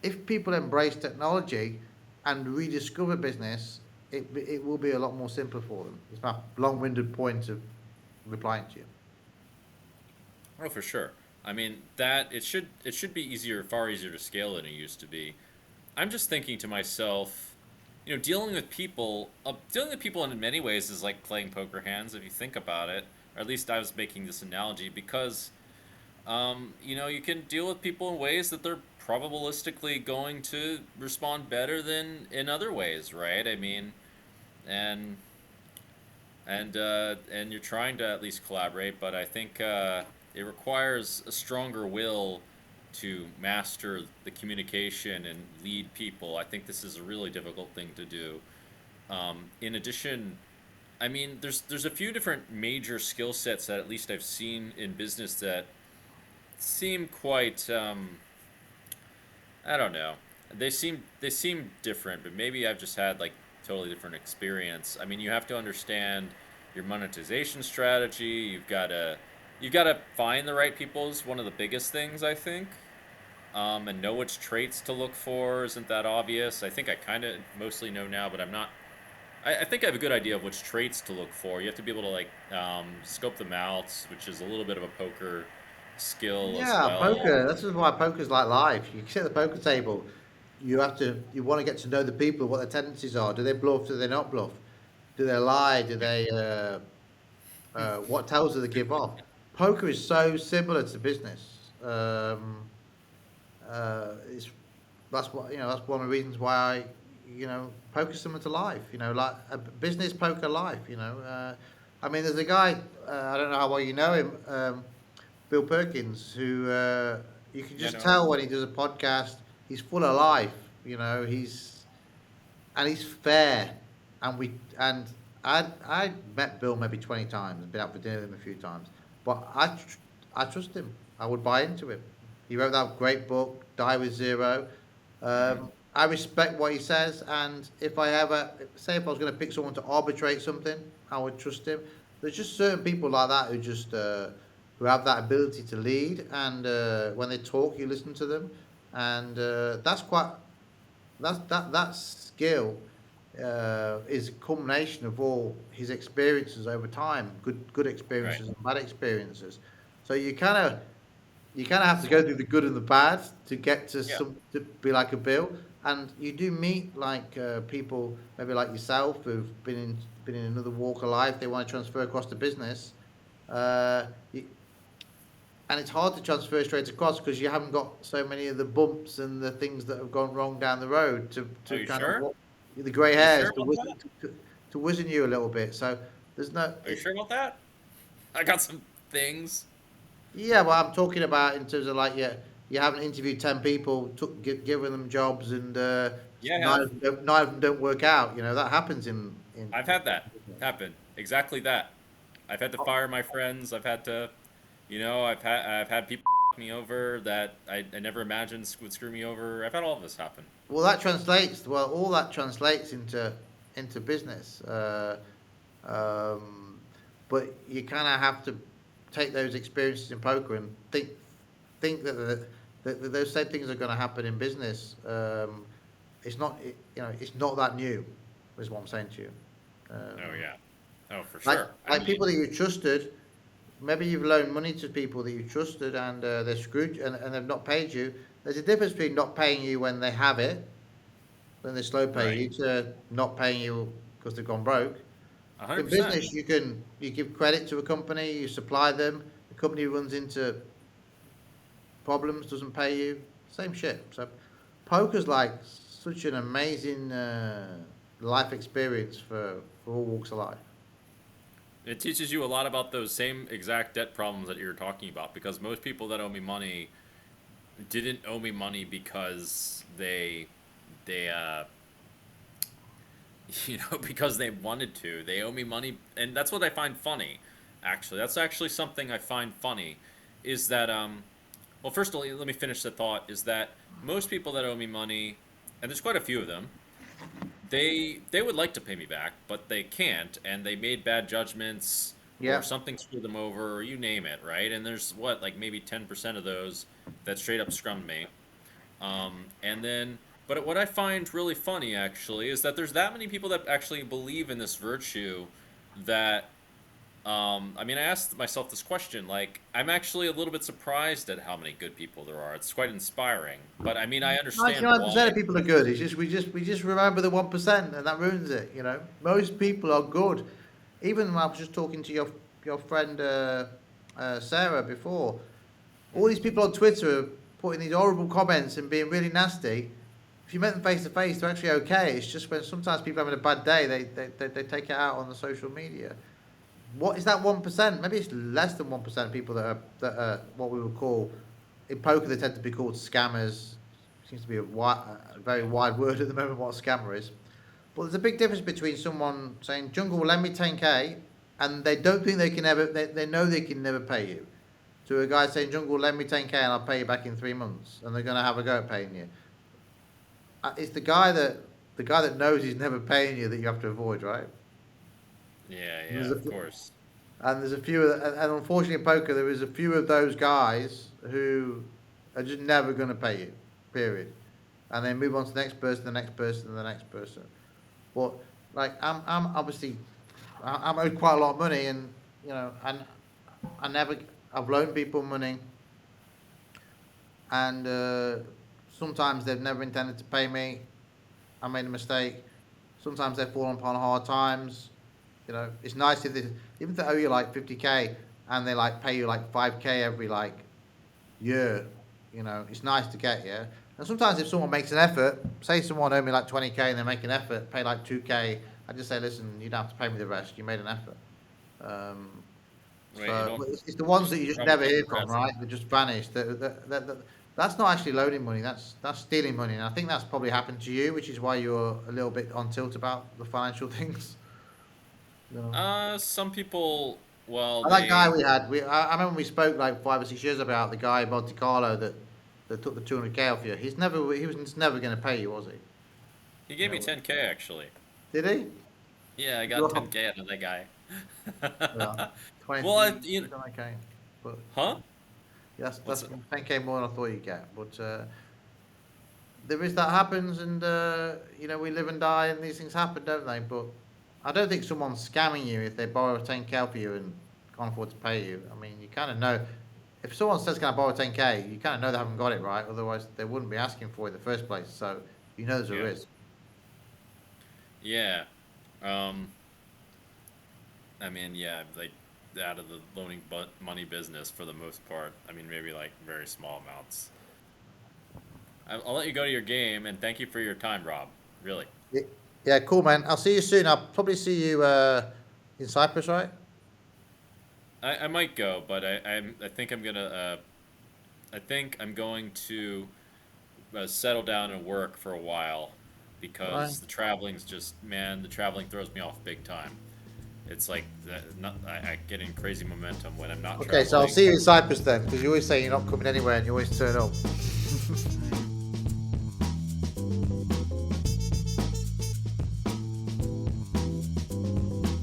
If people embrace technology and rediscover business, it will be a lot more simpler for them. It's my long-winded point of replying to you. Oh, for sure. I mean that it should be easier, far easier to scale than it used to be. I'm just thinking to myself, dealing with people in many ways is like playing poker hands if you think about it. Or at least I was making this analogy because you can deal with people in ways that they're probabilistically going to respond better than in other ways, right? I mean, and and you're trying to at least collaborate, but I think it requires a stronger will to master the communication and lead people. I think this is a really difficult thing to do. In addition, I mean, there's a few different major skill sets that at least I've seen in business that seem quite I don't know. They seem different, but maybe I've just had like totally different experience. I mean, you have to understand your monetization strategy. You've got to find the right people is one of the biggest things I think. And know which traits to look for isn't that obvious. I think I kind of mostly know now, but I'm not. I think I have a good idea of which traits to look for. You have to be able to like scope them out, which is a little bit of a poker skill as Yeah, well. poker. This is why poker's like life. You sit at the poker table, you want to get to know the people, what their tendencies are. Do they bluff? Do they not bluff? Do they lie? Do they what tells do they give off? Poker is so similar to business. It's that's what that's one of the reasons why poker's similar to life. Like a business poker life. I mean, there's a guy. I don't know how well you know him. Bill Perkins, who you can Yeah, just no. tell when he does a podcast, he's full of life. He's fair, and I met Bill maybe 20 times, been out for dinner with him a few times, but I trust him. I would buy into him. He wrote that great book, Die with Zero. Hmm. I respect what he says, and if I ever say if I was going to pick someone to arbitrate something, I would trust him. There's just certain people like that who have that ability to lead, and when they talk, you listen to them, and that skill is a culmination of all his experiences over time, good Right. experiences and bad experiences. So you kind of have to go through the good and the bad to get Yeah. to be like a Bill, and you do meet like people maybe like yourself who've been in another walk of life. They want to transfer across to business, uh, you, and it's hard to transfer straight across because you haven't got so many of the bumps and the things that have gone wrong down the road Are to you kind of sure? the grey You sure hairs about that? to wizen you a little bit. So there's no Are you sure about that? I got some things. yeah. Well, I'm talking about in terms of like you haven't interviewed 10 people, given them jobs, and Yeah, I nine have. of them don't work out. That happens in I've had that happen. Exactly that. I've had to fire my friends. I've had to, I've had people me over that I never imagined would screw me over. I've had all of this happen. all that translates into business. Um, but you kind of have to take those experiences in poker and think that those same things are going to happen in business. It's not that new, is what I'm saying to you. Oh Um, yeah. Oh, for like sure. I like people mean, that you trusted, maybe you've loaned money to people that you trusted and they're screwed and they've not paid you. There's a difference between not paying you when they have it, when they slow pay right. you, to not paying you because they've gone broke. A hundred In percent. business, you give credit to a company, you supply them. The company runs into problems, doesn't pay you. Same shit. So, poker's like such an amazing life experience for all walks of life. It teaches you a lot about those same exact debt problems that you're talking about because most people that owe me money didn't owe me money because they because they wanted to. They owe me money, and that's what I find funny. Actually, that's actually something I find funny, is that well, first of all, let me finish the thought. Is that most people that owe me money, and there's quite a few of them, they would like to pay me back, but they can't, and they made bad judgments or Yeah. something screwed them over, or you name it, right? And there's what like maybe 10% of those that straight up scrummed me. And then, but what I find really funny actually is that there's that many people that actually believe in this virtue that I mean, I asked myself this question. Like, I'm actually a little bit surprised at how many good people there are. It's quite inspiring. But I mean, I understand 99% why. of people are good. It's just we just remember the 1%, and that ruins it. Most people are good. Even when I was just talking to your friend Sarah before, all these people on Twitter are putting these horrible comments and being really nasty. If you met them face to face, they're actually okay. It's just when sometimes people are having a bad day, they take it out on the social media. What is that 1%? Maybe it's less than 1% of people that are what we would call in poker they tend to be called scammers. Seems to be a very wide word at the moment what a scammer is. But there's a big difference between someone saying, Jungle, lend me 10k, and they don't think they can ever, they know they can never pay you, to a guy saying, Jungle, lend me 10k and I'll pay you back in 3 months, and they're going to have a go at paying you. It's the guy that knows he's never paying you that you have to avoid, right? Yeah, And yeah, there's of a, course. and there's a few, and unfortunately in poker there is a few of those guys who are just never going to pay you, period. And then move on to the next person, the next person, and the next person. But like I'm obviously I'm owed quite a lot of money, and and I never I've loaned people money, and sometimes they've never intended to pay me. I made a mistake. Sometimes they've fallen upon hard times. It's nice if they, even if they owe you like 50k and they like pay you like 5k every like year. It's nice to get, yeah. And sometimes if someone makes an effort, say someone owed me like 20k and they make an effort, pay like 2k, I just say, listen, you don't have to pay me the rest. You made an effort. Um, Wait, you so don't but it's the ones just that you just how much never hear the from, rest? right? They just vanish. That's not actually loaning money. That's stealing money. And I think that's probably happened to you, which is why you're a little bit on tilt about the financial things. You know. Some people, well, And that guy they we had, I remember we spoke like 5 or 6 years about the guy in Monte Carlo that took the 200k off you. He was never going to pay you, was he? he You gave me know, 10K actually. did he? Yeah, I got Well, 10K out of that guy. yeah, 20, Well, you don't okay, but huh? yeah, What's that's 10k more than I thought you'd get. But there is that happens, and we live and die, and these things happen, don't they? But I don't think someone's scamming you if they borrow 10k off you and can't afford to pay you. I mean, you kind of know. If someone says, "Can I borrow 10k?" You kind of know they haven't got it right. Otherwise, they wouldn't be asking for it in the first place. So there's a yeah, risk. yeah. Um, I mean, yeah, like out of the loaning but money business for the most part. I mean, maybe like very small amounts. I'll let you go to your game, and thank you for your time, Rob. Really. Yeah, yeah, cool, man. I'll see you soon. I'll probably see you in Cyprus, right? I might go, but I think I'm gonna I think I'm going to settle down and work for a while Right. because the traveling's just, man, the traveling throws me off big time. It's like I get in crazy momentum when I'm not Okay, so I'll traveling. see you in Cyprus then, because you always say you're not coming anywhere and you always turn up.